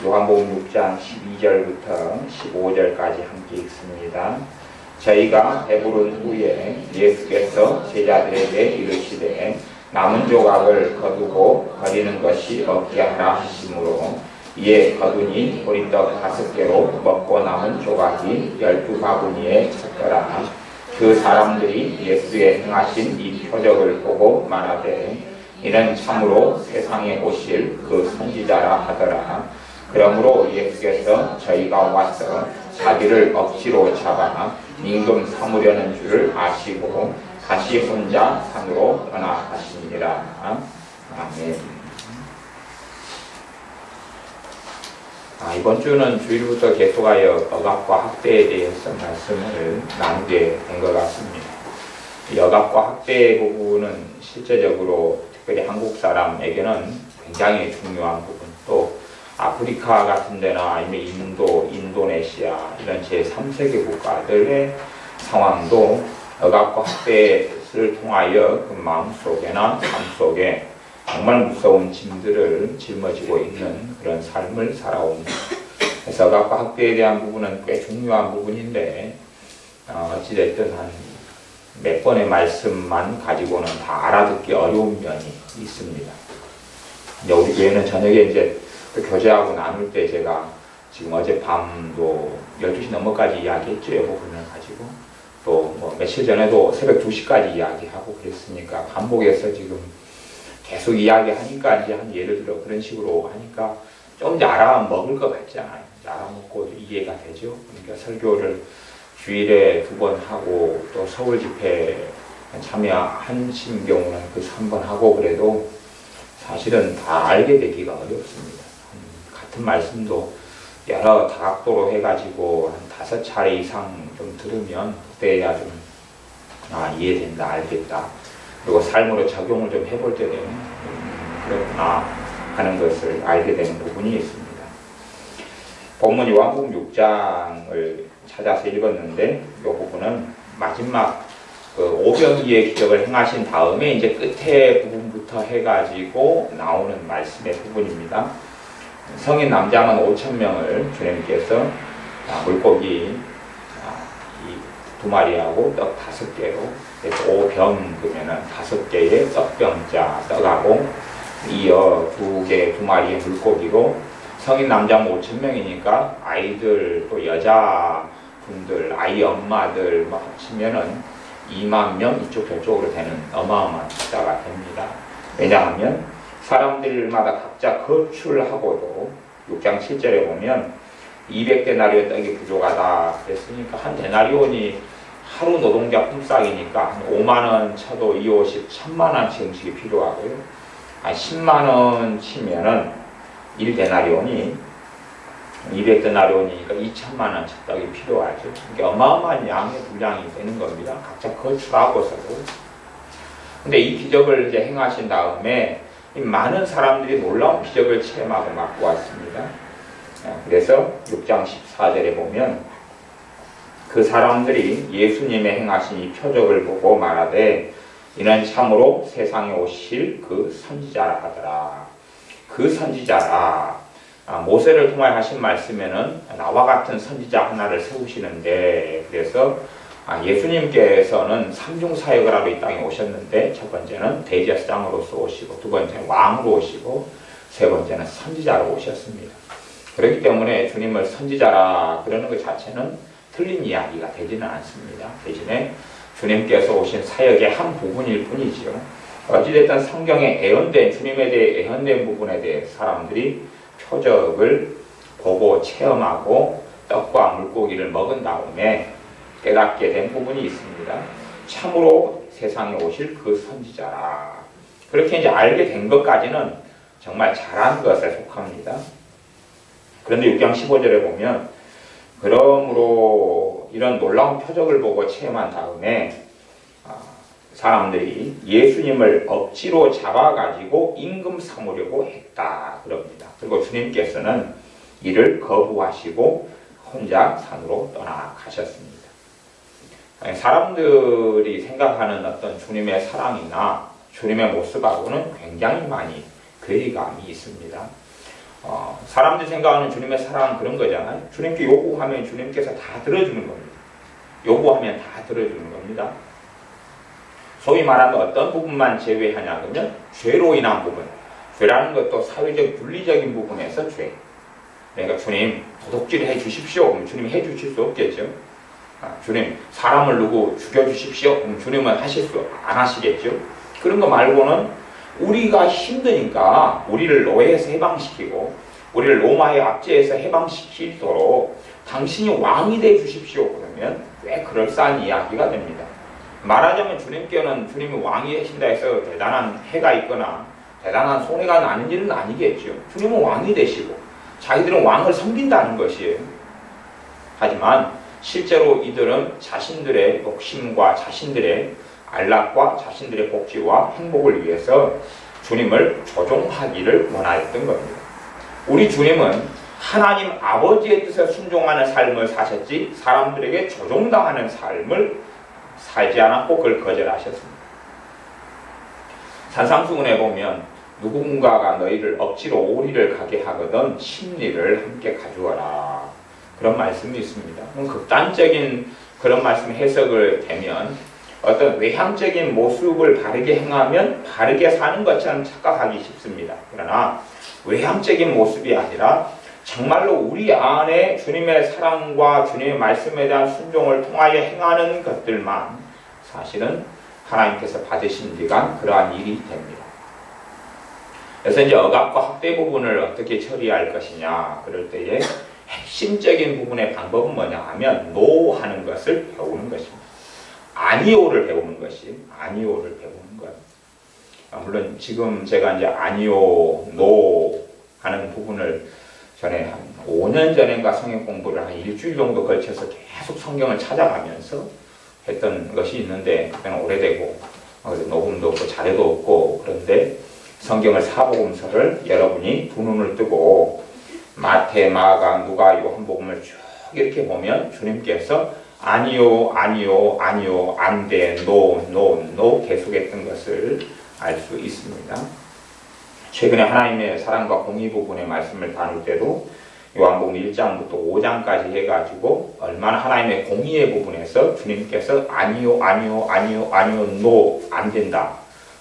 요한복음 6장 12절부터 15절까지 함께 읽습니다. 저희가 배부른 후에 예수께서 제자들에게 이르시되 남은 조각을 거두고 버리는 것이 없게 하라 하시므로 이에 거두니 보리떡 5개로 먹고 남은 조각이 12바구니에 찼더라. 그 사람들이 예수의 행하신 이 표적을 보고 말하되 이는 참으로 세상에 오실 그 선지자라 하더라. 그러므로 예수께서 저희가 와서 자기를 억지로 잡아 임금 삼으려는 줄을 아시고 다시 혼자 산으로 떠나가시니라. 아멘. 이번 주는 주일부터 계속하여 억압과 학대에 대해서 말씀을 나누게 된 것 같습니다. 이 억압과 학대 부분은 실제적으로 특별히 한국 사람에게는 굉장히 중요한 부분, 또 아프리카 같은 데나 아니면 인도, 인도네시아 이런 제3세계 국가들의 상황도 억압과 학대를 통하여 그 마음속에나 삶 속에 정말 무서운 짐들을 짊어지고 있는 그런 삶을 살아옵니다. 그래서 억압과 학대에 대한 부분은 꽤 중요한 부분인데 어찌됐든 한 몇 번의 말씀만 가지고는 다 알아듣기 어려운 면이 있습니다. 우리 교회는 저녁에 이제 또 교제하고 나눌 때 제가 지금 어젯밤도 12시 넘어까지 이야기했죠. 이 부분을 가지고 또 뭐 며칠 전에도 새벽 2시까지 이야기하고 그랬으니까 반복해서 지금 계속 이야기하니까 이제 한 예를 들어 그런 식으로 하니까 좀 이제 알아먹을 것 같잖아요. 알아먹고 이해가 되죠. 그러니까 설교를 주일에 2번 하고 또 서울 집회 참여하신 경우는 그 3번 하고 그래도 사실은 다 알게 되기가 어렵습니다. 같은 말씀도 여러 다각도로 해가지고 한 5차례 이상 좀 들으면 그때야 좀 이해된다, 알겠다. 그리고 삶으로 적용을 좀 해볼 때 되면 그렇구나 하는 것을 알게 되는 부분이 있습니다. 본문 요한복음 6장을 찾아서 읽었는데 이 부분은 마지막 그 오병이의 기적을 행하신 다음에 이제 끝에 부분부터 해가지고 나오는 말씀의 부분입니다. 성인 남자만 5,000명을 주님께서 물고기 2마리하고 떡 5개로 그래서 5병 그러면은 5개의 떡병자 떡하고 이어 2마리의 물고기로 성인 남자면 5,000명이니까 아이들 또 여자분들 아이 엄마들 뭐 합치면은 2만 명 이쪽 저쪽으로 되는 어마어마한 숫자가 됩니다. 왜냐하면 사람들마다 각자 거출하고도 6장 7절에 보면 200데나리온 떡이 부족하다 그랬으니까 한 데나리온이 하루 노동자 품삯이니까 한 5만원 쳐도 2, 50, 1,000만원치 음식이 필요하고요. 한 10만원 치면은 1데나리온이 200데나리온이니까 2,000만원 떡이 필요하죠. 그게 어마어마한 양의 분량이 되는 겁니다. 각자 거출하고서도. 근데 이 기적을 이제 행하신 다음에 많은 사람들이 놀라운 기적을 체험하고 맞고 왔습니다. 그래서 6장 14절에 보면 그 사람들이 예수님의 행하신 이 표적을 보고 말하되 이는 참으로 세상에 오실 그 선지자라 하더라. 그 선지자라. 모세를 통하여 하신 말씀에는 나와 같은 선지자 하나를 세우시는데 그래서 예수님께서는 3중 사역을 하러 이 땅에 오셨는데 첫 번째는 대제사장으로서 오시고 두 번째는 왕으로 오시고 세 번째는 선지자로 오셨습니다. 그렇기 때문에 주님을 선지자라 그러는 것 자체는 틀린 이야기가 되지는 않습니다. 대신에 주님께서 오신 사역의 한 부분일 뿐이지요. 어찌됐든 성경에 예언된 주님에 대해 예언된 부분에 대해 사람들이 표적을 보고 체험하고 떡과 물고기를 먹은 다음에 깨닫게 된 부분이 있습니다. 참으로 세상에 오실 그 선지자라. 그렇게 이제 알게 된 것까지는 정말 잘한 것에 속합니다. 그런데 6장 15절에 보면 그러므로 이런 놀라운 표적을 보고 체험한 다음에 사람들이 예수님을 억지로 잡아가지고 임금 삼으려고 했다 그럽니다. 그리고 주님께서는 이를 거부하시고 혼자 산으로 떠나가셨습니다. 사람들이 생각하는 어떤 주님의 사랑이나 주님의 모습하고는 굉장히 많이 괴리감이 있습니다. 사람들이 생각하는 주님의 사랑은 그런 거잖아요. 주님께 요구하면 주님께서 다 들어주는 겁니다. 요구하면 다 들어주는 겁니다. 소위 말하는 어떤 부분만 제외하냐 그러면 죄로 인한 부분. 죄라는 것도 사회적 윤리적인 부분에서 죄. 그러니까 주님 도둑질 해 주십시오. 그럼 주님이 해 주실 수 없겠죠. 주님 사람을 누구 죽여 주십시오. 그럼 주님은 하실 수 안 하시겠죠. 그런 거 말고는 우리가 힘드니까 우리를 노예에서 해방시키고 우리를 로마의 압제에서 해방시키도록 당신이 왕이 돼 주십시오. 그러면 꽤 그럴싸한 이야기가 됩니다. 말하자면 주님께는 주님이 왕이 되신다 해서 대단한 해가 있거나 대단한 손해가 나는 일은 아니겠죠. 주님은 왕이 되시고 자기들은 왕을 섬긴다는 것이에요. 하지만 실제로 이들은 자신들의 욕심과 자신들의 안락과 자신들의 복지와 행복을 위해서 주님을 조종하기를 원하였던 겁니다. 우리 주님은 하나님 아버지의 뜻에 순종하는 삶을 사셨지 사람들에게 조종당하는 삶을 살지 않았고 그걸 거절하셨습니다. 산상수훈에 보면 누군가가 너희를 억지로 오리를 가게 하거든 심리를 함께 가져와라. 그런 말씀이 있습니다. 극단적인 그런 말씀 해석을 되면 어떤 외향적인 모습을 바르게 행하면 바르게 사는 것처럼 착각하기 쉽습니다. 그러나 외향적인 모습이 아니라 정말로 우리 안에 주님의 사랑과 주님의 말씀에 대한 순종을 통하여 행하는 것들만 사실은 하나님께서 받으신 일간 그러한 일이 됩니다. 그래서 이제 억압과 학대 부분을 어떻게 처리할 것이냐 그럴 때에 핵심적인 부분의 방법은 뭐냐 하면 노하는 것을 배우는 것입니다. 아니오를 배우는 것이 아니오를 배우는 것. 물론 지금 제가 이제 아니오, 노 하는 부분을 전에 한 5년 전인가 성경 공부를 한 일주일 정도 걸쳐서 계속 성경을 찾아가면서 했던 것이 있는데 그냥 오래되고 녹음도 없고 자료도 없고 그런데 성경을 사복음서를 여러분이 두 눈을 뜨고 마태, 마가, 누가 요한복음을 쭉 이렇게 보면 주님께서 아니요, 아니요, 아니요, 안 돼, 노 계속했던 것을 알 수 있습니다. 최근에 하나님의 사랑과 공의 부분의 말씀을 다룰 때도 요한복음 1장부터 5장까지 해가지고 얼마나 하나님의 공의의 부분에서 주님께서 아니요, 아니요, 아니요, 아니요, 노, 안 된다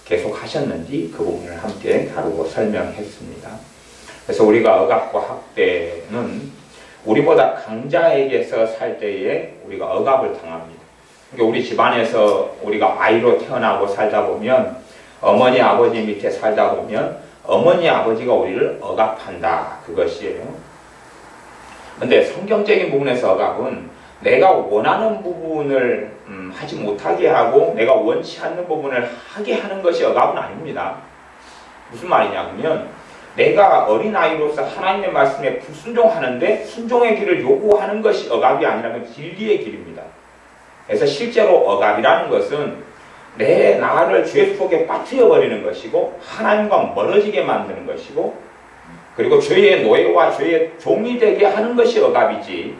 계속 하셨는지 그 부분을 함께 다루고 설명했습니다. 그래서 우리가 억압과 학대는 우리보다 강자에게서 살 때에 우리가 억압을 당합니다. 그러니까 우리 집안에서 우리가 아이로 태어나고 살다 보면 어머니 아버지 밑에 살다 보면 어머니 아버지가 우리를 억압한다 그것이에요. 근데 성경적인 부분에서 억압은 내가 원하는 부분을 하지 못하게 하고 내가 원치 않는 부분을 하게 하는 것이 억압은 아닙니다. 무슨 말이냐 하면 내가 어린아이로서 하나님의 말씀에 불순종하는데 순종의 길을 요구하는 것이 억압이 아니라면 진리의 길입니다. 그래서 실제로 억압이라는 것은 내 나를 죄 속에 빠뜨려버리는 것이고 하나님과 멀어지게 만드는 것이고 그리고 죄의 노예와 죄의 종이 되게 하는 것이 억압이지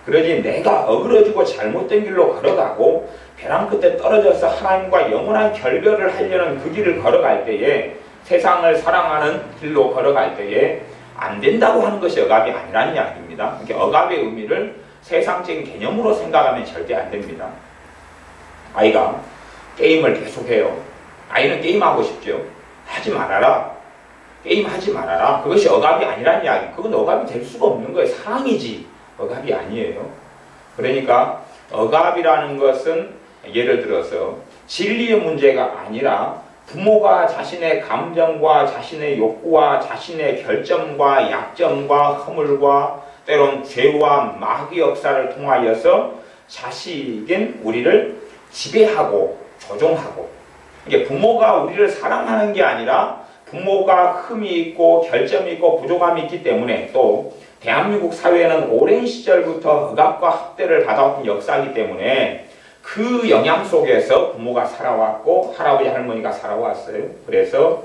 그러지 내가 어그러지고 잘못된 길로 걸어가고 벼랑 끝에 떨어져서 하나님과 영원한 결별을 하려는 그 길을 걸어갈 때에 세상을 사랑하는 길로 걸어갈 때에 안 된다고 하는 것이 억압이 아니라는 이야기입니다. 그러니까 억압의 의미를 세상적인 개념으로 생각하면 절대 안 됩니다. 아이가 게임을 계속해요. 아이는 게임하고 싶죠. 하지 말아라. 게임하지 말아라. 그것이 억압이 아니라는 이야기. 그건 억압이 될 수가 없는 거예요. 사랑이지 억압이 아니에요. 그러니까 억압이라는 것은 예를 들어서 진리의 문제가 아니라 부모가 자신의 감정과 자신의 욕구와 자신의 결점과 약점과 허물과 때론 죄와 마귀 역사를 통하여서 자식인 우리를 지배하고 조종하고 이게 부모가 우리를 사랑하는 게 아니라 부모가 흠이 있고 결점이 있고 부족함이 있기 때문에 또 대한민국 사회는 오랜 시절부터 억압과 학대를 받아왔던 역사이기 때문에 그 영향 속에서 부모가 살아왔고 할아버지 할머니가 살아왔어요. 그래서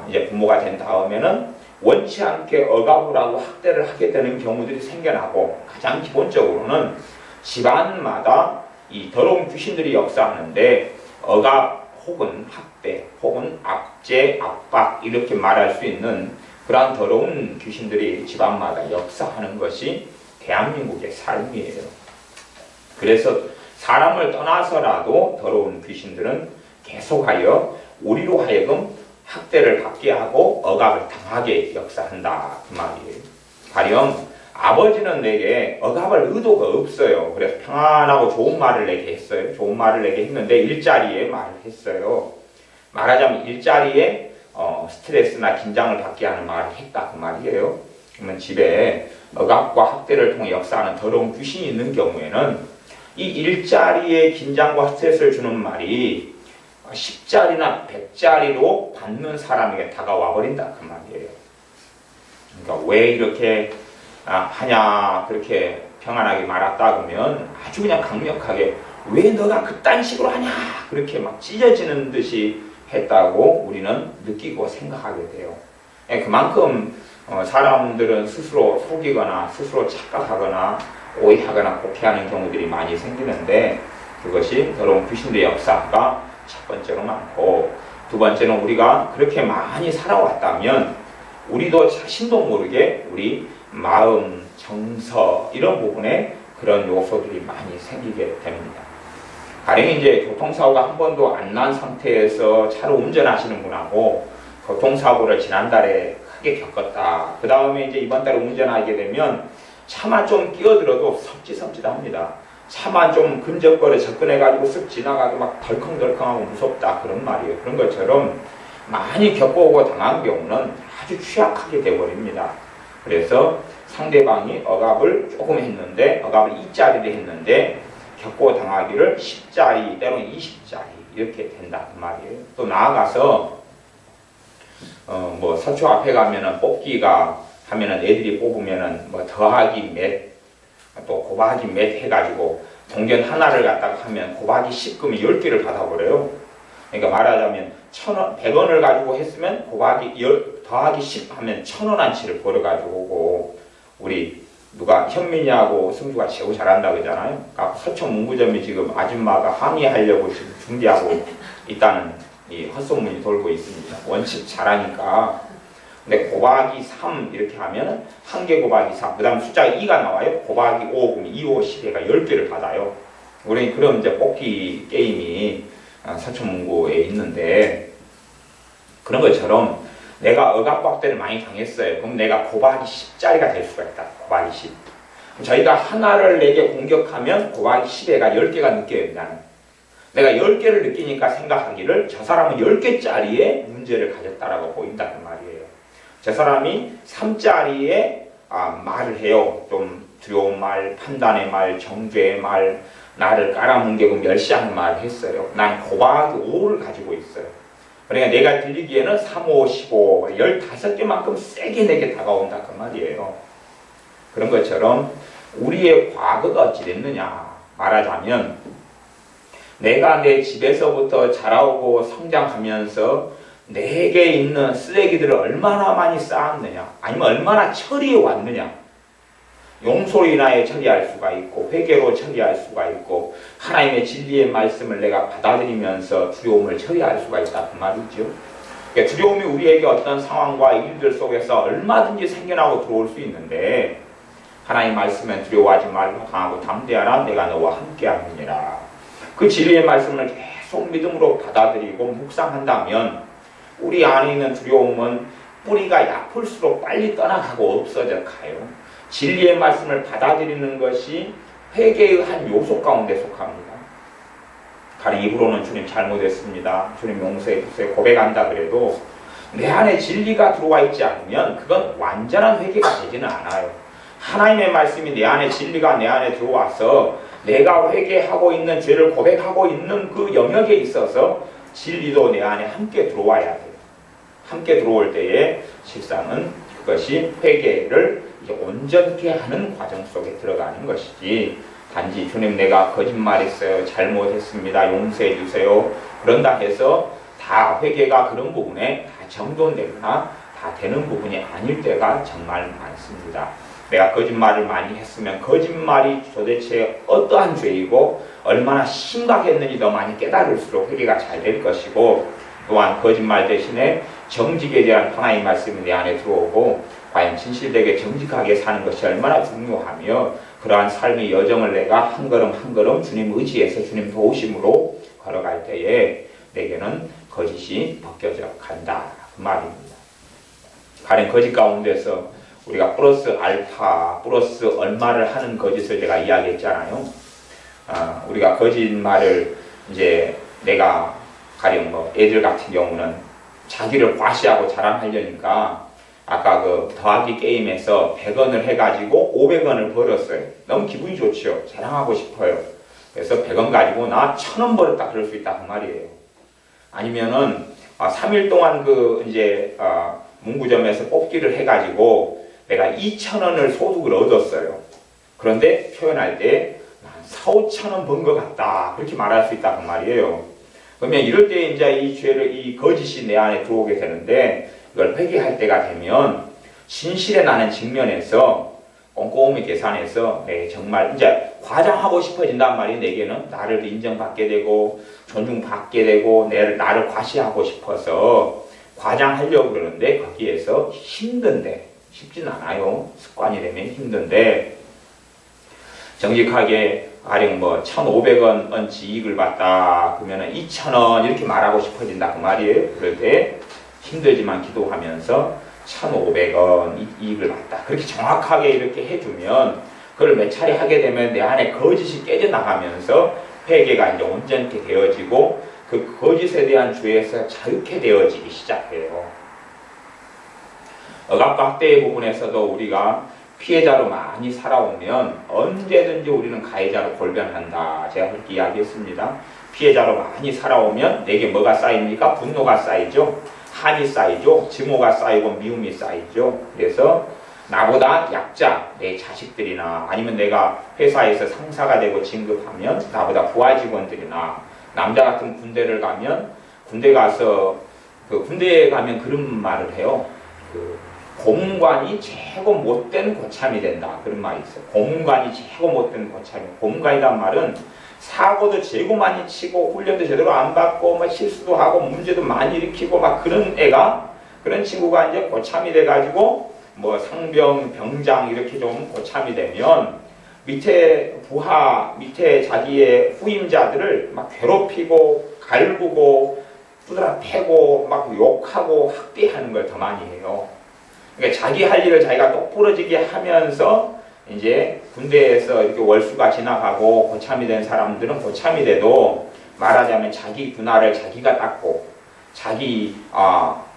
이제 부모가 된 다음에는 원치 않게 억압을 하고 학대를 하게 되는 경우들이 생겨나고 가장 기본적으로는 집안마다 이 더러운 귀신들이 역사하는데 억압 혹은 학대 혹은 압제, 압박 이렇게 말할 수 있는 그러한 더러운 귀신들이 집안마다 역사하는 것이 대한민국의 삶이에요. 그래서 사람을 떠나서라도 더러운 귀신들은 계속하여 우리로 하여금 학대를 받게 하고 억압을 당하게 역사한다 그 말이에요. 가령 아버지는 내게 억압할 의도가 없어요. 그래서 평안하고 좋은 말을 내게 했어요. 좋은 말을 내게 했는데 일자리에 말을 했어요. 말하자면 일자리에 스트레스나 긴장을 받게 하는 말을 했다 그 말이에요. 그러면 집에 억압과 학대를 통해 역사하는 더러운 귀신이 있는 경우에는 이 일자리에 긴장과 스트레스를 주는 말이 10자리나 100자리로 받는 사람에게 다가와 버린다 그 말이에요. 그러니까 왜 이렇게 하냐 그렇게 평안하게 말았다 그러면 아주 그냥 강력하게 왜 너가 그딴 식으로 하냐 그렇게 막 찢어지는 듯이 했다고 우리는 느끼고 생각하게 돼요. 그만큼 사람들은 스스로 속이거나 스스로 착각하거나 오해하거나 곡해하는 경우들이 많이 생기는데 그것이 더러운 귀신들의 역사가 첫 번째로 많고 두 번째는 우리가 그렇게 많이 살아왔다면 우리도 자신도 모르게 우리 마음, 정서 이런 부분에 그런 요소들이 많이 생기게 됩니다. 가령 이제 교통사고가 한 번도 안 난 상태에서 차를 운전하시는 분하고 교통사고를 지난달에 크게 겪었다. 그 다음에 이제 이번 달에 운전하게 되면 차만 좀 끼어들어도 섬찟섬찟합니다. 차만 좀 근접거리 접근해가지고 쓱 지나가도 막 덜컹덜컹하고 무섭다 그런 말이에요. 그런 것처럼 많이 겪어오고 당한 경우는 아주 취약하게 되어버립니다. 그래서 상대방이 억압을 조금 했는데 억압을 2자리를 했는데 겪고 당하기를 10자리 때로는 20자리 이렇게 된다 그 말이에요. 또 나아가서 뭐 서초 앞에 가면은 뽑기가 하면은 애들이 뽑으면은 뭐 더하기 몇 또 곱하기 몇 해가지고 동전 하나를 갖다가 하면 곱하기 10 그러면 10개를 받아버려요. 그러니까 말하자면 100원을 가지고 했으면 더하기 10 하면 1000원어치를 벌어가지고 오고 우리 누가 현민이하고 승주가 제일 잘한다 그러잖아요. 서초 문구점이 지금 아줌마가 항의하려고 지금 준비하고 있다는 이 헛소문이 돌고 있습니다. 원칙 잘하니까. 근데 곱하기 3 이렇게 하면 1개 곱하기 3, 그 다음 숫자가 2가 나와요. 곱하기 5, 그러면 2, 5, 10회가 10개를 받아요. 우리 그런 이제 뽑기 게임이 서초문구에 있는데 그런 것처럼 내가 억압박대를 많이 당했어요. 그럼 내가 곱하기 10짜리가 될 수가 있다. 곱하기 10. 저희가 하나를 내게 공격하면 곱하기 10회가 10개가 느껴요. 내가 10개를 느끼니까 생각하기를 저 사람은 10개짜리의 문제를 가졌다라고 보인다 그 말이에요. 저 사람이 3짜리의 말을 해요. 좀 두려운 말, 판단의 말, 정죄의 말, 나를 깔아뭉개고 멸시하는 말을 했어요. 난 곱하기 5를 가지고 있어요. 그러니까 내가 들리기에는 3, 5, 15, 15개만큼 세게 내게 다가온다 그 말이에요. 그런 것처럼 우리의 과거가 어찌 됐느냐 말하자면 내가 내 집에서부터 자라오고 성장하면서 내게 있는 쓰레기들을 얼마나 많이 쌓았느냐 아니면 얼마나 처리해 왔느냐 용서로 인하여 처리할 수가 있고 회개로 처리할 수가 있고 하나님의 진리의 말씀을 내가 받아들이면서 두려움을 처리할 수가 있다 그 말이죠. 그러니까 두려움이 우리에게 어떤 상황과 일들 속에서 얼마든지 생겨나고 들어올 수 있는데 하나님 말씀에 두려워하지 말고 강하고 담대하라 내가 너와 함께하느니라. 그 진리의 말씀을 계속 믿음으로 받아들이고 묵상한다면 우리 안에 있는 두려움은 뿌리가 얕을수록 빨리 떠나가고 없어져 가요. 진리의 말씀을 받아들이는 것이 회개의 한 요소 가운데 속합니다. 가령 입으로는 주님 잘못했습니다. 주님 용서해 주세요. 고백한다 그래도 내 안에 진리가 들어와 있지 않으면 그건 완전한 회개가 되지는 않아요. 하나님의 말씀이 내 안에 진리가 내 안에 들어와서 내가 회개하고 있는 죄를 고백하고 있는 그 영역에 있어서 진리도 내 안에 함께 들어와야 돼요. 함께 들어올 때에 실상은 그것이 회개를 온전케 하는 과정 속에 들어가는 것이지 단지 주님 내가 거짓말했어요. 잘못했습니다. 용서해 주세요. 그런다 해서 다 회개가 그런 부분에 다 정돈되거나 다 되는 부분이 아닐 때가 정말 많습니다. 내가 거짓말을 많이 했으면 거짓말이 도대체 어떠한 죄이고 얼마나 심각했는지 더 많이 깨달을수록 회개가 잘 될 것이고 또한 거짓말 대신에 정직에 대한 하나님의 말씀이 내 안에 들어오고 과연 진실되게 정직하게 사는 것이 얼마나 중요하며 그러한 삶의 여정을 내가 한 걸음 한 걸음 주님 의지해서 주님 도우심으로 걸어갈 때에 내게는 거짓이 벗겨져 간다 그 말입니다. 가령 거짓 가운데서 우리가 플러스 알파 플러스 얼마를 하는 거짓을 제가 이야기했잖아요. 우리가 거짓말을 이제 내가 가령 뭐 애들 같은 경우는 자기를 과시하고 자랑하려니까 아까 그 더하기 게임에서 100원을 해가지고 500원을 벌었어요. 너무 기분이 좋죠. 자랑하고 싶어요. 그래서 100원 가지고 나 1000원 벌었다 그럴 수 있다 그 말이에요. 아니면은 3일 동안 그 이제 문구점에서 뽑기를 해가지고 내가 2,000원을 소득을 얻었어요. 그런데 표현할 때 4,000~5,000원 번 것 같다 그렇게 말할 수 있다 그 말이에요. 그러면 이럴 때 이제 이 죄를 이 거짓이 내 안에 들어오게 되는데 이걸 회개할 때가 되면 진실에 나는 직면에서 꼼꼼히 계산해서 정말 이제 과장하고 싶어진단 말이 내게는 나를 인정받게 되고 존중받게 되고 나를 과시하고 싶어서 과장하려고 그러는데 거기에서 힘든데 쉽진 않아요. 습관이 되면 힘든데 정직하게 가령 뭐 1,500원어치 이익을 봤다 그러면 2,000원 이렇게 말하고 싶어진다 그 말이에요. 그럴 때 힘들지만 기도하면서 1,500원 이익을 봤다 그렇게 정확하게 이렇게 해주면 그걸 몇 차례 하게 되면 내 안에 거짓이 깨져나가면서 회개가 이제 온전히 되어지고 그 거짓에 대한 죄에서 자유케 되어지기 시작해요. 억압과 학대의 부분에서도 우리가 피해자로 많이 살아오면 언제든지 우리는 가해자로 골변한다. 제가 그렇게 이야기했습니다. 피해자로 많이 살아오면 내게 뭐가 쌓입니까? 분노가 쌓이죠. 한이 쌓이죠. 증오가 쌓이고 미움이 쌓이죠. 그래서 나보다 약자, 내 자식들이나 아니면 내가 회사에서 상사가 되고 진급하면 나보다 부하 직원들이나 남자 같은 군대를 가면 군대에 가면 그런 말을 해요. 고문관이 최고 못된 고참이 된다. 그런 말이 있어요. 고문관이 최고 못된 고참이. 고문관이란 말은 사고도 재고 많이 치고 훈련도 제대로 안 받고 막 실수도 하고 문제도 많이 일으키고 막 그런 친구가 이제 고참이 돼가지고 뭐 상병, 병장 이렇게 좀 고참이 되면 밑에 자기의 후임자들을 막 괴롭히고 갈구고 두드러 패고 막 욕하고 학대하는 걸 더 많이 해요. 그러니까 자기 할 일을 자기가 똑부러지게 하면서 이제 군대에서 이렇게 월수가 지나가고 고참이 된 사람들은 고참이 돼도 말하자면 자기 군화를 자기가 닦고 자기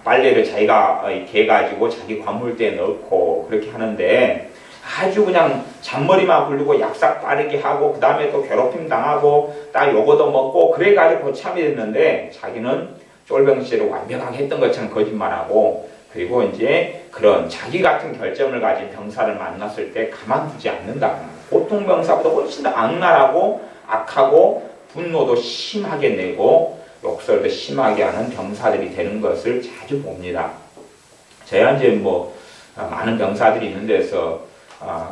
빨래를 자기가 이렇게 해가지고 자기 관물대에 넣고 그렇게 하는데 아주 그냥 잔머리만 굴리고 약삭 빠르게 하고 그 다음에 또 괴롭힘 당하고 딱 요거도 먹고 그래가지고 고참이 됐는데 자기는 쫄병시를 완벽하게 했던 것처럼 거짓말하고 그리고 이제 그런 자기 같은 결점을 가진 병사를 만났을 때 가만두지 않는다. 보통 병사보다 훨씬 더 악랄하고 악하고 분노도 심하게 내고 욕설도 심하게 하는 병사들이 되는 것을 자주 봅니다. 제가 이제 뭐 많은 병사들이 있는 데서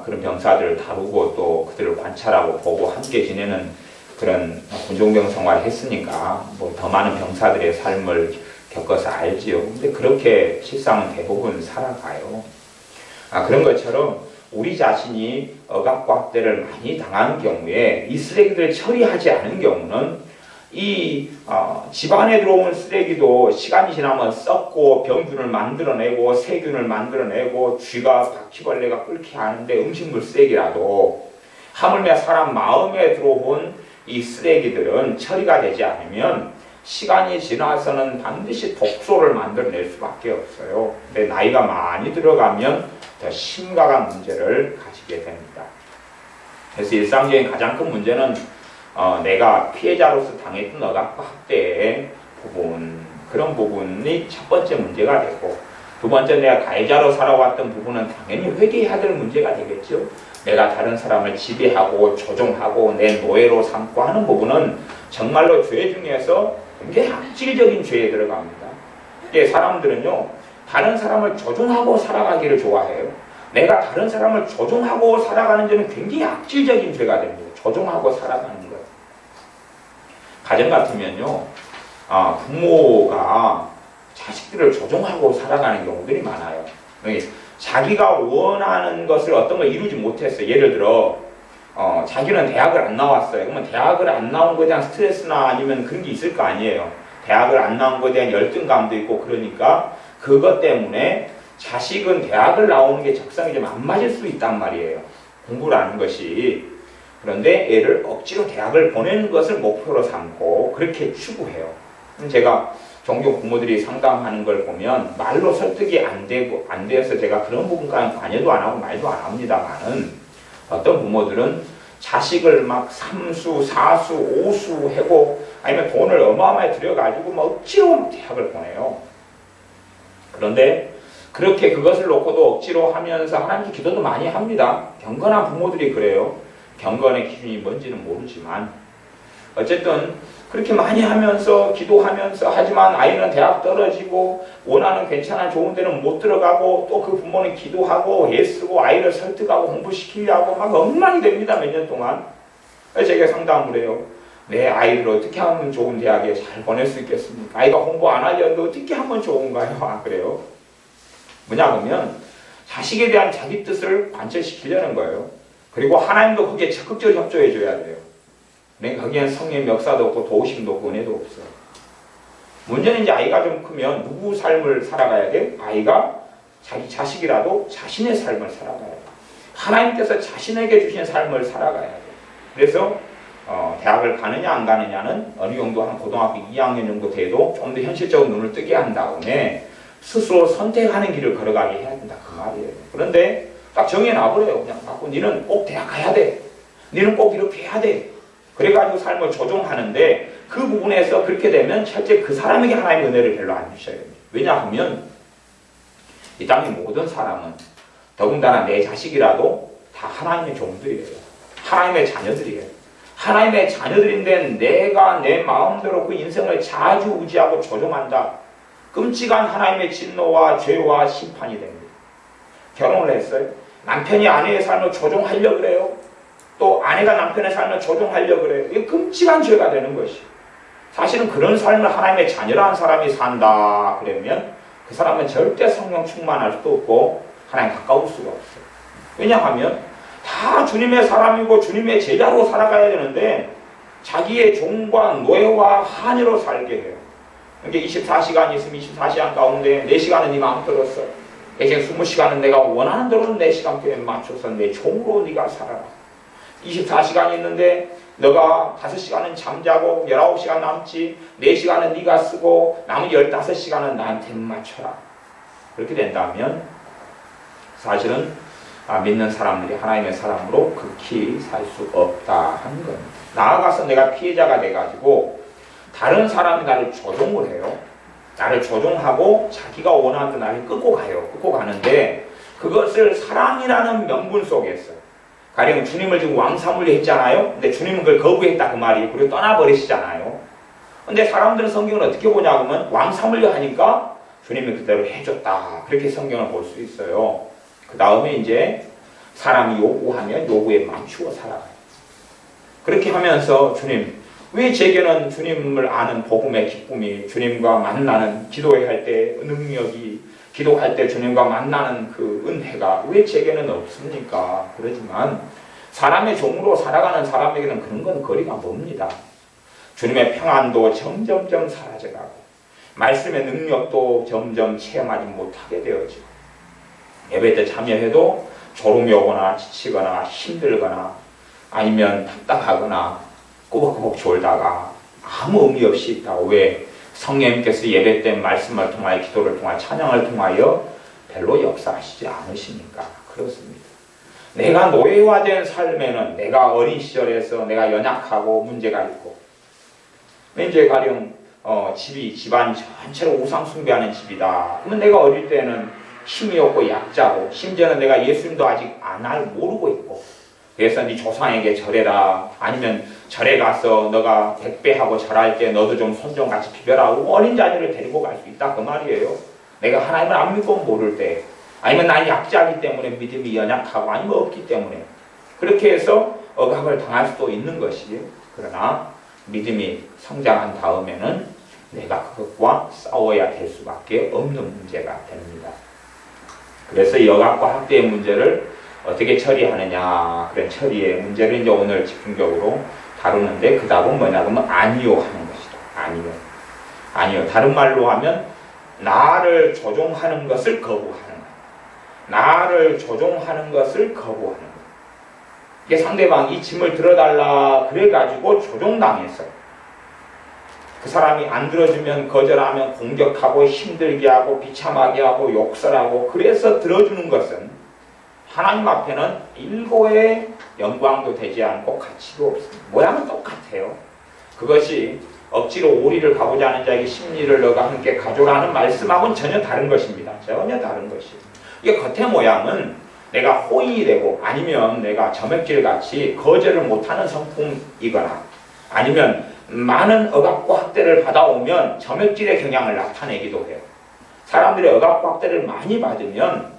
그런 병사들을 다루고 또 그들을 관찰하고 보고 함께 지내는 그런 군종병 생활을 했으니까 뭐 더 많은 병사들의 삶을 겪어서 알지요. 근데 그렇게 실상은 대부분 살아가요. 그런 것처럼 우리 자신이 억압과 학대를 많이 당하는 경우에 이 쓰레기들을 처리하지 않은 경우는 이 집안에 들어오는 쓰레기도 시간이 지나면 썩고 병균을 만들어내고 세균을 만들어내고 쥐가 바퀴벌레가 끓게 하는데 음식물 쓰레기라도 하물며 사람 마음에 들어온 이 쓰레기들은 처리가 되지 않으면 시간이 지나서는 반드시 독소를 만들어낼 수밖에 없어요. 근데 나이가 많이 들어가면 더 심각한 문제를 가지게 됩니다. 그래서 일상적인 가장 큰 문제는 내가 피해자로서 당했던 억압과 학대의 부분, 그런 부분이 첫 번째 문제가 되고 두 번째 내가 가해자로 살아왔던 부분은 당연히 회개해야 될 문제가 되겠죠. 내가 다른 사람을 지배하고 조종하고 내 노예로 삼고 하는 부분은 정말로 죄 중에서 굉장히 악질적인 죄에 들어갑니다. 사람들은요, 다른 사람을 조종하고 살아가기를 좋아해요. 내가 다른 사람을 조종하고 살아가는 죄는 굉장히 악질적인 죄가 됩니다. 조종하고 살아가는 것. 가정 같으면요, 부모가 자식들을 조종하고 살아가는 경우들이 많아요. 자기가 원하는 것을 어떤 걸 이루지 못했어요. 예를 들어 자기는 대학을 안 나왔어요. 그러면 대학을 안 나온 것에 대한 스트레스나 아니면 그런 게 있을 거 아니에요. 대학을 안 나온 것에 대한 열등감도 있고 그러니까 그것 때문에 자식은 대학을 나오는 게 적성이 좀 안 맞을 수 있단 말이에요. 공부라는 것이. 그런데 애를 억지로 대학을 보내는 것을 목표로 삼고 그렇게 추구해요. 제가 종종 부모들이 상담하는 걸 보면 말로 설득이 안 돼서 제가 그런 부분까지 관여도 안 하고 말도 안 합니다만은 어떤 부모들은 자식을 막 3수, 4수, 5수 하고 아니면 돈을 어마어마하게 들여가지고 막 억지로 대학을 보내요. 그런데 그렇게 그것을 놓고도 억지로 하면서 하나님께 기도도 많이 합니다. 경건한 부모들이 그래요. 경건의 기준이 뭔지는 모르지만 어쨌든 그렇게 많이 하면서 기도하면서 하지만 아이는 대학 떨어지고 원하는 괜찮은 좋은 데는 못 들어가고 또 그 부모는 기도하고 애쓰고 아이를 설득하고 공부시키려고 막 엉망이 됩니다. 몇 년 동안. 그래서 제가 상담을 해요. 내 아이를 어떻게 하면 좋은 대학에 잘 보낼 수 있겠습니까? 아이가 공부 안 하려는데 어떻게 하면 좋은가요? 그래요. 뭐냐 그러면 자식에 대한 자기 뜻을 관철시키려는 거예요. 그리고 하나님도 거기에 적극적으로 협조해 줘야 돼요. 그러니까 거기엔 성령의 역사도 없고 도우심도 없고 은혜도 없어요. 문제는 이제 아이가 좀 크면 누구 삶을 살아가야 돼? 아이가 자기 자식이라도 자신의 삶을 살아가야 돼. 하나님께서 자신에게 주신 삶을 살아가야 돼. 그래서 대학을 가느냐 안 가느냐는 어느 정도 한 고등학교 2학년 정도 돼도 좀 더 현실적으로 눈을 뜨게 한 다음에 스스로 선택하는 길을 걸어가게 해야 된다 그 말이에요. 그런데 딱 정해놔버려요. 그냥 갖고 니는 꼭 대학 가야 돼. 니는 꼭 이렇게 해야 돼. 그래가지고 삶을 조종하는데 그 부분에서 그렇게 되면 실제 그 사람에게 하나님의 은혜를 별로 안 주셔야 됩니다. 왜냐하면 이 땅의 모든 사람은 더군다나 내 자식이라도 다 하나님의 종들이에요. 하나님의 자녀들이에요. 하나님의 자녀들인데 내가 내 마음대로 그 인생을 좌지우지하고 조종한다. 끔찍한 하나님의 진노와 죄와 심판이 됩니다. 결혼을 했어요. 남편이 아내의 삶을 조종하려고 그래요. 또 아내가 남편의 삶을 조종하려고 그래요. 이게 끔찍한 죄가 되는 것이. 사실은 그런 삶을 하나님의 자녀라는 사람이 산다 그러면 그 사람은 절대 성령 충만할 수도 없고 하나님 가까울 수가 없어요. 왜냐하면 다 주님의 사람이고 주님의 제자로 살아가야 되는데 자기의 종과 노예와 하녀로 살게 해요. 이게 24시간이 있으면 24시간 가운데 4시간은 네 마음대로 써. 대신 20시간은 내가 원하는 대로 내 시간표에 맞춰서 내 종으로 네가 살아라. 24시간이 있는데 너가 5시간은 잠자고 19시간 남지 4시간은 네가 쓰고 남은 15시간은 나한테 맞춰라. 그렇게 된다면 사실은 믿는 사람들이 하나님의 사람으로 극히 살 수 없다 하는 겁니다. 나아가서 내가 피해자가 돼가지고 다른 사람이 나를 조종을 해요. 나를 조종하고 자기가 원하는 대로 나를 끌고 가요. 끌고 가는데 그것을 사랑이라는 명분 속에서 가령 주님을 지금 왕사물리 했잖아요. 근데 주님은 그걸 거부했다 그 말이에요. 그리고 떠나버리시잖아요. 근데 사람들은 성경을 어떻게 보냐 하면 왕사물려 하니까 주님이 그대로 해줬다. 그렇게 성경을 볼 수 있어요. 그 다음에 이제 사람이 요구하면 요구에 멈추어 살아가요. 그렇게 하면서 주님, 왜 제게는 주님을 아는 복음의 기쁨이, 주님과 만나는 기도할 때 능력이, 기도할 때 주님과 만나는 그 은혜가 왜 제게는 없습니까? 그러지만 사람의 종으로 살아가는 사람에게는 그런 건 거리가 멉니다. 주님의 평안도 점점점 사라져가고 말씀의 능력도 점점 체험하지 못하게 되어지고 예배 때 참여해도 졸음이 오거나 지치거나 힘들거나 아니면 답답하거나 꼬박꼬박 졸다가 아무 의미 없이 있다. 왜? 성령님께서 예배 때 말씀을 통하여 기도를 통하여 찬양을 통하여 별로 역사하시지 않으시니까 그렇습니다. 내가 노예화된 삶에는 내가 어린 시절에서 내가 연약하고 문제가 있고 이제 가령 집안 전체를 우상 숭배하는 집이다. 그러면 내가 어릴 때는 힘이 없고 약자고 심지어는 내가 예수님도 아직 모르고 있고 그래서 네 조상에게 절해라. 아니면 절에 가서 너가 백배하고 절할 때 너도 좀 손 좀 같이 비벼라. 어린 자녀를 데리고 갈 수 있다 그 말이에요. 내가 하나님을 안 믿고 모를 때 아니면 난 약자이기 때문에 믿음이 연약하고 아니면 없기 때문에 그렇게 해서 억압을 당할 수도 있는 것이에요. 그러나 믿음이 성장한 다음에는 내가 그것과 싸워야 될 수밖에 없는 문제가 됩니다. 그래서 여각과 학대의 문제를 어떻게 처리하느냐, 그런 처리의 문제를 이제 오늘 집중적으로 다루는데, 그 답은 뭐냐 그러면 아니요 하는 것이다. 아니요. 다른 말로 하면 나를 조종하는 것을 거부하는 것. 나를 조종하는 것을 거부하는 것. 이게 상대방이 짐을 들어달라 그래가지고 조종당했어. 그 사람이 안 들어주면 거절하면 공격하고 힘들게 하고 비참하게 하고 욕설하고, 그래서 들어주는 것은 하나님 앞에는 일고의 영광도 되지 않고 가치도 없습니다. 모양은 똑같아요. 그것이 억지로 오리를 가보자 하는 자에게 심리를 너가 함께 가져라는 말씀하고는 전혀 다른 것입니다. 전혀 다른 것이에요. 이게 겉의 모양은 내가 호인이 되고, 아니면 내가 점액질같이 거절을 못하는 성품이거나, 아니면 많은 억압과 학대를 받아오면 점액질의 경향을 나타내기도 해요. 사람들이 억압과 학대를 많이 받으면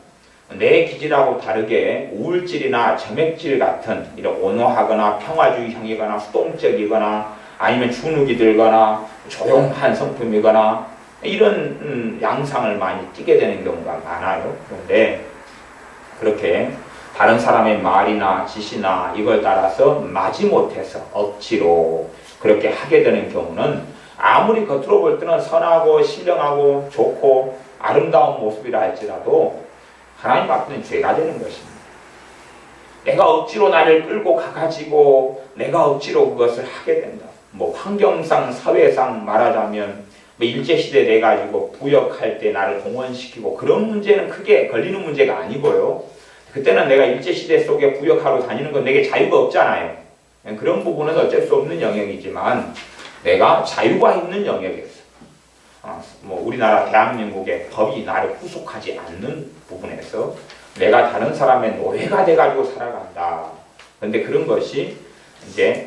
내 기질하고 다르게 우울질이나 점액질 같은 이런 온화하거나 평화주의형이거나 수동적이거나, 아니면 주눅이 들거나 조용한 성품이거나, 이런 양상을 많이 띠게 되는 경우가 많아요. 그런데 그렇게 다른 사람의 말이나 지시나 이걸 따라서 마지못해서 억지로 그렇게 하게 되는 경우는 아무리 겉으로 볼 때는 선하고 신령하고 좋고 아름다운 모습이라 할지라도 하나님 앞에는 죄가 되는 것입니다. 내가 억지로 나를 끌고 가가지고 내가 억지로 그것을 하게 된다. 뭐 환경상 사회상 말하자면 뭐 일제시대 돼가지고 부역할 때 나를 동원시키고, 그런 문제는 크게 걸리는 문제가 아니고요. 그때는 내가 일제시대 속에 부역하러 다니는 건 내게 자유가 없잖아요. 그런 부분은 어쩔 수 없는 영역이지만, 내가 자유가 있는 영역에서 뭐 우리나라 대한민국의 법이 나를 후속하지 않는 부분에서 내가 다른 사람의 노예가 돼가지고 살아간다. 그런데 그런 것이 이제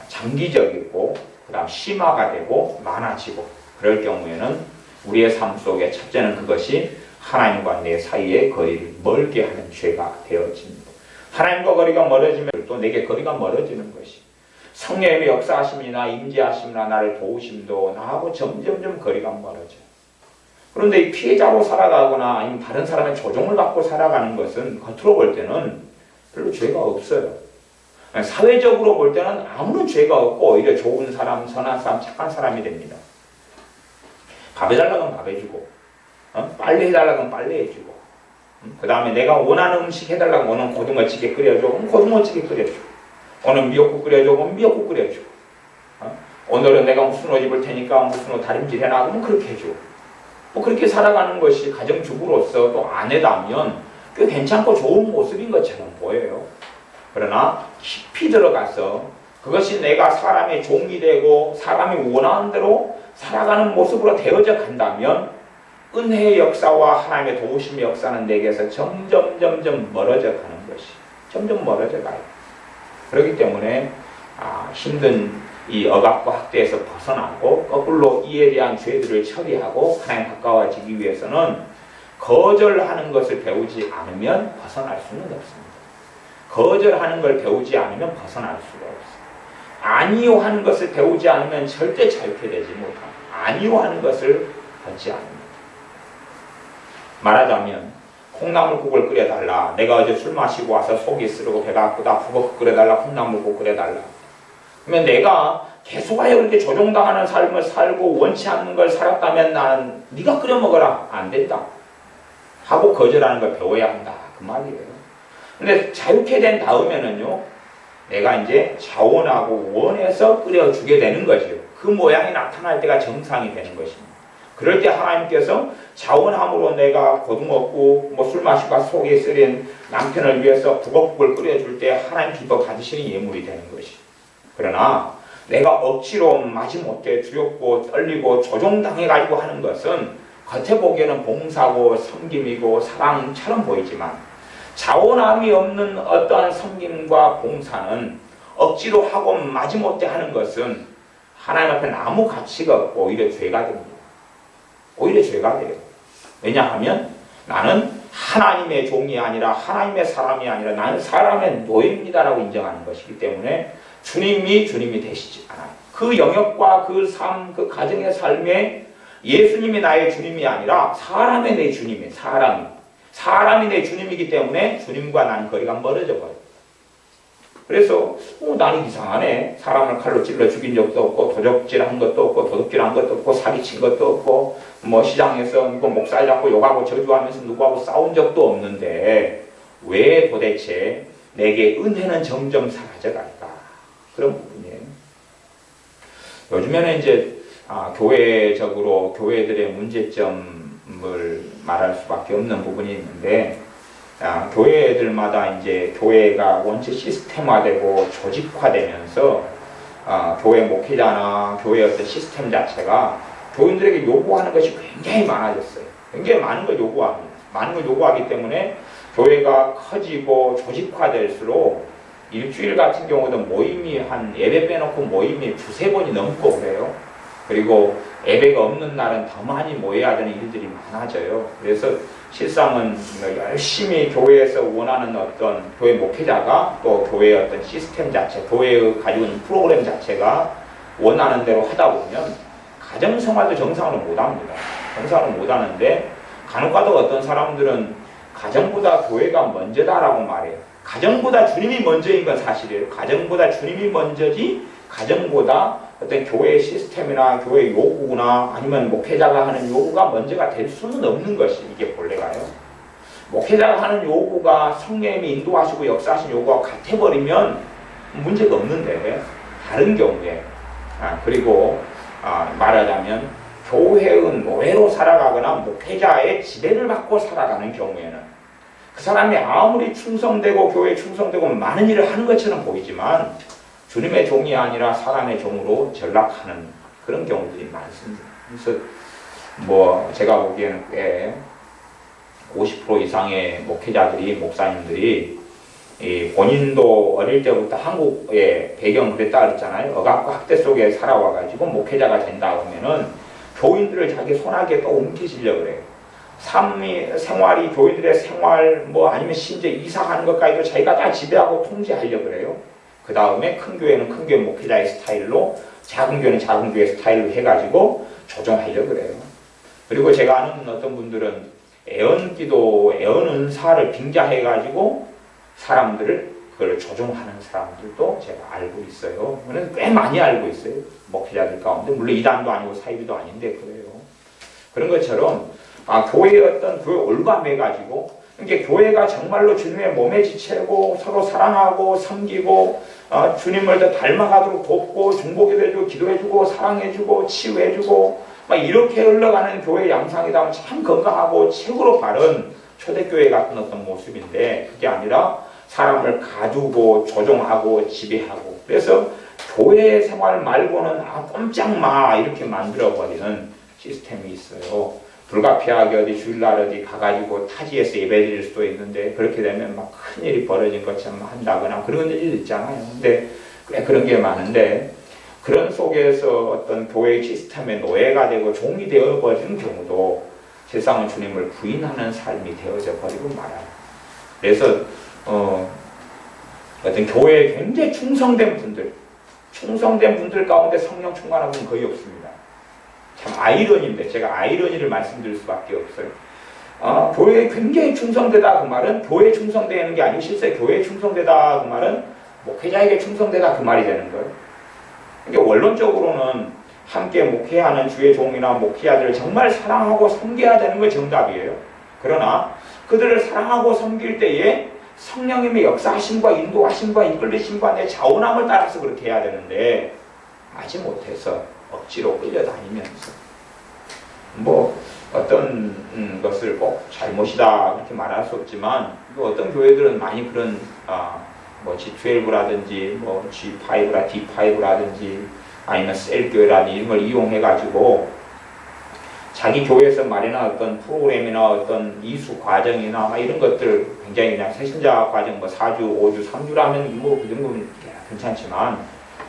장기적이고 그다음 심화가 되고 많아지고, 그럴 경우에는 우리의 삶 속에 첫째는 그것이 하나님과 내 사이의 거리를 멀게 하는 죄가 되어집니다. 하나님과 거리가 멀어지면 또 내게 거리가 멀어지는 것이, 성령의 역사하심이나 임재하심이나 나를 도우심도 나하고 점점점 거리가 멀어져요. 그런데 이 피해자로 살아가거나 아니면 다른 사람의 조종을 받고 살아가는 것은 겉으로 볼 때는 별로 죄가 없어요. 사회적으로 볼 때는 아무런 죄가 없고 오히려 좋은 사람, 선한 사람, 착한 사람이 됩니다. 밥 해달라면 밥 해주고, 빨래 해달라면 빨래 해주고, 그 다음에 내가 원하는 음식 해달라면 오늘 고등어찌개 끓여줘, 그럼 고등어찌개 끓여주고, 오늘 미역국 끓여줘, 그럼 미역국 끓여주고, 오늘은 내가 무슨 옷 입을 테니까 무슨 옷 다림질 해놔, 그럼 그렇게 해주고, 뭐 그렇게 살아가는 것이 가정주부로서 또 아내다면 꽤 괜찮고 좋은 모습인 것처럼 보여요. 그러나 깊이 들어가서 그것이 내가 사람의 종이 되고 사람이 원하는 대로 살아가는 모습으로 되어져 간다면 은혜의 역사와 하나님의 도우심의 역사는 내게서 점점 멀어져 가는 것이, 점점 멀어져 가요. 그렇기 때문에 힘든 이 억압과 학대에서 벗어나고 거꾸로 이에 대한 죄들을 처리하고 하나님 가까워지기 위해서는 거절하는 것을 배우지 않으면 벗어날 수는 없습니다. 거절하는 걸 배우지 않으면 벗어날 수가 없어요. 아니요 하는 것을 배우지 않으면 절대 자유케 되지 못합니다. 아니요 하는 것을 받지 않습니다. 말하자면 콩나물국을 끓여달라. 내가 어제 술 마시고 와서 속이 쓰르고 배가 아프다. 북엇국 끓여달라. 콩나물국 끓여달라. 그러면 내가 계속하여 그렇게 조종당하는 삶을 살고 원치 않는 걸 살았다면 나는 네가 끓여 먹어라. 안 된다. 하고 거절하는 걸 배워야 한다. 그 말이에요. 근데 자유케 된 다음에는요, 내가 이제 자원하고 원해서 끓여주게 되는 것이요. 그 모양이 나타날 때가 정상이 되는 것입니다. 그럴 때 하나님께서 자원함으로 내가 고등어국 뭐 술 마시고 속에 쓰린 남편을 위해서 북엇국을 끓여줄 때 하나님 기뻐 받으시는 예물이 되는 것이. 그러나 내가 억지로 마지못해 두렵고 떨리고 조종당해가지고 하는 것은 겉에 보기에는 봉사고 섬김이고 사랑처럼 보이지만 자원함이 없는 어떠한 섬김과 봉사는 억지로 하고 마지못해 하는 것은 하나님 앞에는 아무 가치가 없고 오히려 죄가 됩니다. 오히려 죄가 돼요. 왜냐하면 나는 하나님의 종이 아니라 하나님의 사람이 아니라 나는 사람의 노예입니다라고 인정하는 것이기 때문에 주님이 되시지 않아요. 그 영역과 그 삶, 그 가정의 삶에 예수님이 나의 주님이 아니라 사람이 내 주님이에요. 사람이 내 주님이기 때문에 주님과 난 거리가 멀어져 버려요. 그래서 나는 이상하네. 사람을 칼로 찔러 죽인 적도 없고 도적질한 것도 없고 도둑질한 것도 없고 사기친 것도 없고 뭐 시장에서 누구 목살 잡고 욕하고 저주하면서 누구하고 싸운 적도 없는데 왜 도대체 내게 은혜는 점점 사라져갈까? 그런 부분이에요. 요즘에는 이제 교회적으로 교회들의 문제점을 말할 수밖에 없는 부분이 있는데 교회들마다 이제 교회가 원체 시스템화되고 조직화되면서 교회 목회자나 교회 어떤 시스템 자체가 교인들에게 요구하는 것이 굉장히 많아졌어요. 굉장히 많은 걸 요구합니다. 많은 걸 요구하기 때문에 교회가 커지고 조직화될수록 일주일 같은 경우도 모임이 예배 빼놓고 모임이 두세 번이 넘고 그래요. 그리고 예배가 없는 날은 더 많이 모여야 되는 일들이 많아져요. 그래서 실상은 열심히 교회에서 원하는 어떤 교회 목회자가 또 교회의 어떤 시스템 자체, 교회의 가지고 있는 프로그램 자체가 원하는 대로 하다 보면 가정생활도 정상으로 못합니다. 정상으로 못하는데 간혹가다 어떤 사람들은 가정보다 교회가 먼저다라고 말해요. 가정보다 주님이 먼저인 건 사실이에요. 가정보다 주님이 먼저지 가정보다 어떤 교회 시스템이나 교회 요구나 아니면 목회자가 하는 요구가 먼저가 될 수는 없는 것이 이게 본래가요. 목회자가 하는 요구가 성령님이 인도하시고 역사하신 요구가 같아버리면 문제가 없는데 다른 경우에 그리고 말하자면 교회의 노예로 살아가거나 목회자의 지배를 받고 살아가는 경우에는 그 사람이 아무리 충성되고 교회에 충성되고 많은 일을 하는 것처럼 보이지만 주님의 종이 아니라 사람의 종으로 전락하는 그런 경우들이 많습니다. 그래서 제가 보기에는 꽤 50% 이상의 목회자들이 목사님들이 본인도 어릴 때부터 한국의 배경 그랬다 그랬잖아요. 억압과 학대 속에 살아와가지고 목회자가 된다 그러면은 교인들을 자기 손아귀에 또 움켜쥐려고 그래요. 생활이 교인들의 생활 아니면 심지어 이사하는 것까지도 자기가 다 지배하고 통제하려고 그래요. 그 다음에 큰 교회는 큰 교회 목회자의 스타일로 작은 교회는 작은 교회 스타일로 해가지고 조정하려고 그래요. 그리고 제가 아는 어떤 분들은 애언기도, 애언은사를 빙자해가지고 사람들을 그걸 조종하는 사람들도 제가 알고 있어요. 그래서 꽤 많이 알고 있어요. 목회자들 가운데. 물론 이단도 아니고 사이비도 아닌데 그래요. 그런 것처럼 교회의 어떤 교회 올감해가지고 이게 교회가 정말로 주님의 몸의 지체고 서로 사랑하고 섬기고 주님을 더 닮아가도록 돕고 중보기도 해주고 기도해주고 사랑해주고 치유해주고 이렇게 흘러가는 교회 양상이다 참 건강하고 최고로 바른 초대교회 같은 어떤 모습인데 그게 아니라 사람을 가두고 조종하고 지배하고 그래서 교회 생활 말고는 꼼짝마 이렇게 만들어버리는 시스템이 있어요. 불가피하게 어디 주일날 어디 가가지고 타지에서 예배드릴 수도 있는데 그렇게 되면 큰일이 벌어진 것처럼 한다거나 그런 일이 있잖아요. 근데 꽤 그런 게 많은데 그런 속에서 어떤 교회 시스템의 노예가 되고 종이 되어버리는 경우도 세상은 주님을 부인하는 삶이 되어져 버리고 말아요. 그래서 어떤 교회에 굉장히 충성된 분들 가운데 성령 충만한 분은 거의 없습니다. 참 아이러니인데 제가 아이러니를 말씀드릴 수밖에 없어요. 교회에 굉장히 충성되다 그 말은 교회에 충성되는 게 아니고 실제 교회에 충성되다 그 말은 목회자에게 충성되다 그 말이 되는 거예요. 그러니까 원론적으로는 함께 목회하는 주의 종이나 목회자들을 정말 사랑하고 섬겨야 되는 게 정답이에요. 그러나 그들을 사랑하고 섬길 때에 성령님의 역사하심과 인도하심과 이끌리심과 내 자원함을 따라서 그렇게 해야 되는데 하지 못해서 억지로 끌려다니면서 어떤 것을 꼭 잘못이다 그렇게 말할 수 없지만 어떤 교회들은 많이 그런 G12라든지 G5라 D5라든지 아니면 셀교회라든지 이런 걸 이용해가지고 자기 교회에서 마련한 어떤 프로그램이나 어떤 이수 과정이나 이런 것들 굉장히 그냥 새신자 과정 4주, 5주, 3주라면 그 정도는 괜찮지만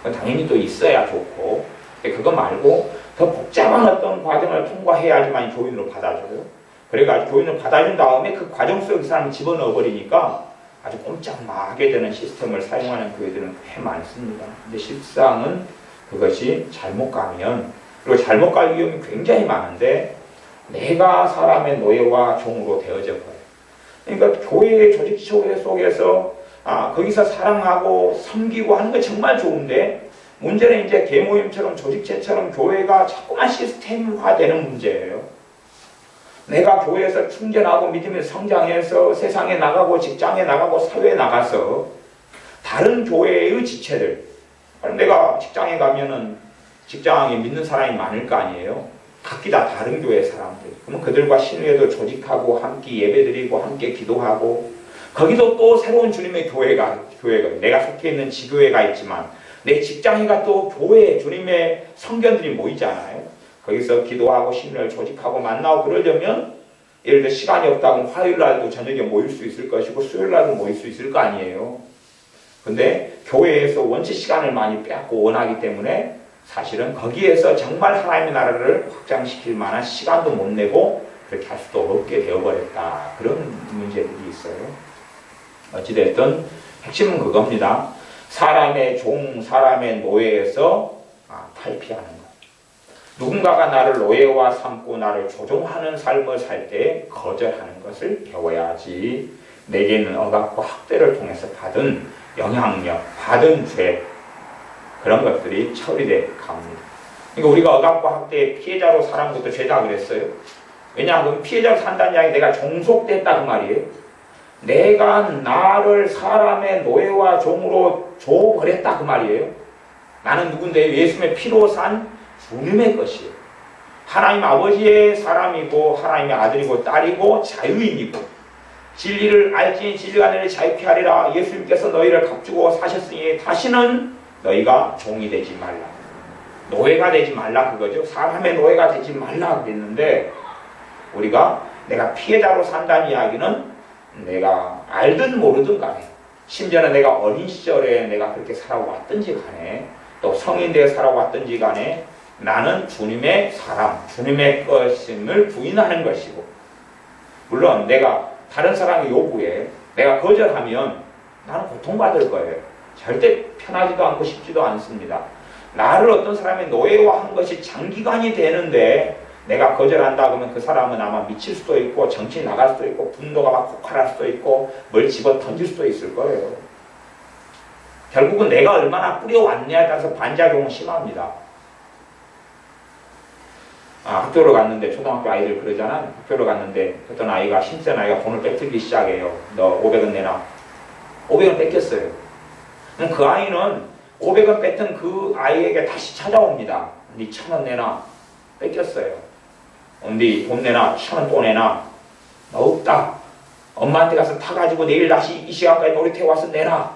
당연히 또 있어야 좋고 그거 말고 더 복잡한 어떤 과정을 통과해야지만 교인으로 받아줘요. 그래가지고 교인을 받아준 다음에 그 과정 속에 그 사람을 집어넣어 버리니까 아주 꼼짝마하게 되는 시스템을 사용하는 교회들은 꽤 많습니다. 근데 실상은 그것이 잘못 가면, 그리고 잘못 갈 위험이 굉장히 많은데 내가 사람의 노예와 종으로 되어져 버려요. 그러니까 교회의 조직 속에서 거기서 사랑하고 섬기고 하는 거 정말 좋은데, 문제는 이제 계모임처럼 조직체처럼 교회가 자꾸만 시스템화되는 문제예요. 내가 교회에서 충전하고 믿음의 성장해서 세상에 나가고 직장에 나가고 사회에 나가서 다른 교회의 지체들, 내가 직장에 가면은 직장에 믿는 사람이 많을 거 아니에요. 각기 다 다른 교회 사람들. 그러면 그들과 신뢰도 조직하고 함께 예배드리고 함께 기도하고, 거기도 또 새로운 주님의 교회가 내가 속해 있는 지교회가 있지만 내 직장에가 또 교회 주님의 성견들이 모이잖아요. 거기서 기도하고 신뢰를 조직하고 만나고 그러려면, 예를 들어 시간이 없다고 하면 화요일날도 저녁에 모일 수 있을 것이고 수요일날도 모일 수 있을 거 아니에요. 근데 교회에서 원체 시간을 많이 빼앗고 원하기 때문에 사실은 거기에서 정말 하나님의 나라를 확장시킬 만한 시간도 못 내고 그렇게 할 수도 없게 되어버렸다. 그런 문제들이 있어요. 어찌됐든 핵심은 그겁니다. 사람의 종, 사람의 노예에서 탈피하는 것. 누군가가 나를 노예와 삼고 나를 조종하는 삶을 살 때 거절하는 것을 배워야지, 내게는 억압과 학대를 통해서 받은 영향력, 받은 죄, 그런 것들이 처리돼 갑니다. 그러니까 우리가 억압과 학대의 피해자로 사는 것도 죄다 그랬어요. 왜냐하면 피해자로 산다는 이야기, 내가 종속됐다 그 말이에요. 내가 나를 사람의 노예와 종으로 줘버렸다 그 말이에요. 나는 누군데? 예수님의 피로 산 주님의 것이에요. 하나님 아버지의 사람이고 하나님의 아들이고 딸이고 자유인이고, 진리를 알지니 진리가 너희를 자유케 하리라. 예수님께서 너희를 값주고 사셨으니 다시는 너희가 종이 되지 말라. 노예가 되지 말라 그거죠. 사람의 노예가 되지 말라 그랬는데, 우리가 내가 피해자로 산다는 이야기는 내가 알든 모르든 간에, 심지어는 내가 어린 시절에 내가 그렇게 살아왔든지 간에, 또 성인 되어 살아왔든지 간에 나는 주님의 사람, 주님의 것임을 부인하는 것이고, 물론 내가 다른 사람의 요구에 내가 거절하면 나는 고통받을 거예요. 절대 편하지도 않고 쉽지도 않습니다. 나를 어떤 사람의 노예화한 것이 장기간이 되는데 내가 거절한다 그러면 그 사람은 아마 미칠 수도 있고 정신이 나갈 수도 있고 분노가 막 폭발할 수도 있고 뭘 집어 던질 수도 있을 거예요. 결국은 내가 얼마나 뿌려왔냐에 따라서 반작용은 심합니다. 학교를 갔는데, 초등학교 아이들 그러잖아요. 학교를 갔는데 어떤 아이가, 힘센 아이가 돈을 뺏기기 시작해요. 너 500원 내놔. 500원 뺏겼어요. 그럼 그 아이는 500원 뺏은 그 아이에게 다시 찾아옵니다. 니 1000원 내놔. 뺏겼어요. 니 돈 내놔. 1000원 또 내놔. 나 없다. 엄마한테 가서 타가지고 내일 다시 이 시간까지 놀이터에 와서 내놔.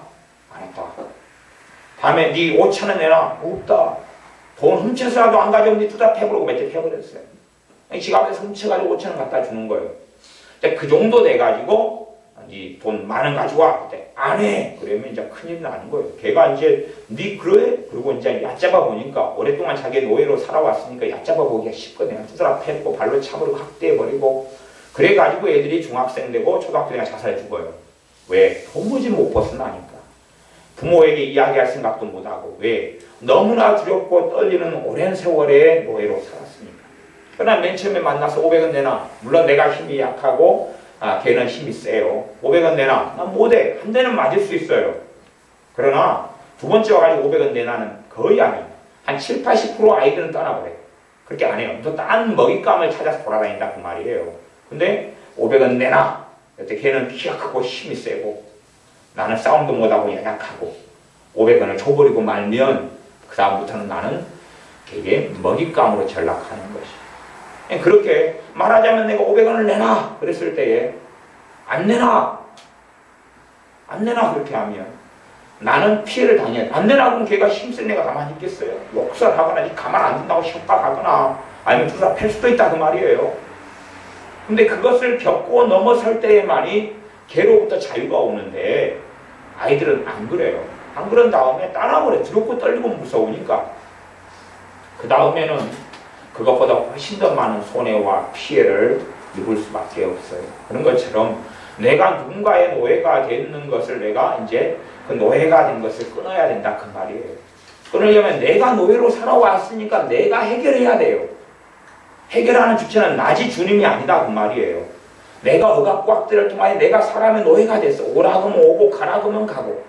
안 했다. 다음에 니 5,000원 내놔. 없다. 돈 훔쳐서라도 안 가져오면 니 투자 패버리고 매택해버렸어요. 지갑에서 훔쳐가지고 5,000원 갖다 주는 거예요. 그 정도 돼가지고 니 돈 만원 가져와. 안 해. 그러면 이제 큰일 나는 거예요. 걔가 이제 니 그래? 그리고 이제 얕잡아 보니까, 오랫동안 자기 노예로 살아왔으니까 얕잡아 보기가 쉽거든요. 투자 패고 발로 차버리고 학대해버리고, 그래가지고 애들이 중학생 되고 초등학교 되면 자살해 죽어요. 왜? 도무지 못 벗어나니까. 부모에게 이야기할 생각도 못하고. 왜? 너무나 두렵고 떨리는 오랜 세월의 노예로 살았으니까. 그러나 맨 처음에 만나서 500원 내놔. 물론 내가 힘이 약하고 걔는 힘이 세요. 500원 내놔. 난 못해. 한 대는 맞을 수 있어요. 그러나 두 번째 와가지고 500원 내놔는 거의 안 해요. 한 7, 80% 아이들은 떠나버려요. 그렇게 안 해요. 또 딴 먹잇감을 찾아서 돌아다닌다 그 말이에요. 근데 500원 내놔. 그때 걔는 키가 크고 힘이 세고 나는 싸움도 못하고 연약하고 500원을 줘버리고 말면 그 다음부터는 나는 걔에게 먹잇감으로 전락하는 것이. 그렇게 말하자면 내가 500원을 내놔 그랬을 때에 안 내놔 그렇게 하면 나는 피해를 당해야 돼. 안 내놔 그러면 걔가 힘센 애가 가만히 있겠어요? 욕설하거나 가만 안 둔다고 협박하거나 아니면 투사 팰 수도 있다 그 말이에요. 근데 그것을 겪고 넘어설 때에만이 걔로부터 자유가 오는데 아이들은 안 그래요. 안 그런 다음에 따라버려. 두렵고 떨리고 무서우니까. 그 다음에는 그것보다 훨씬 더 많은 손해와 피해를 입을 수밖에 없어요. 그런 것처럼 내가 누군가의 노예가 되는 것을 내가 이제 그 노예가 된 것을 끊어야 된다 그 말이에요. 그러려면 내가 노예로 살아왔으니까 내가 해결해야 돼요. 해결하는 주체는 나지 주님이 아니다 그 말이에요. 내가 억압과 학대를 통하여 내가 사람의 노예가 됐어. 오라 그러면 오고 가라 그러면 가고.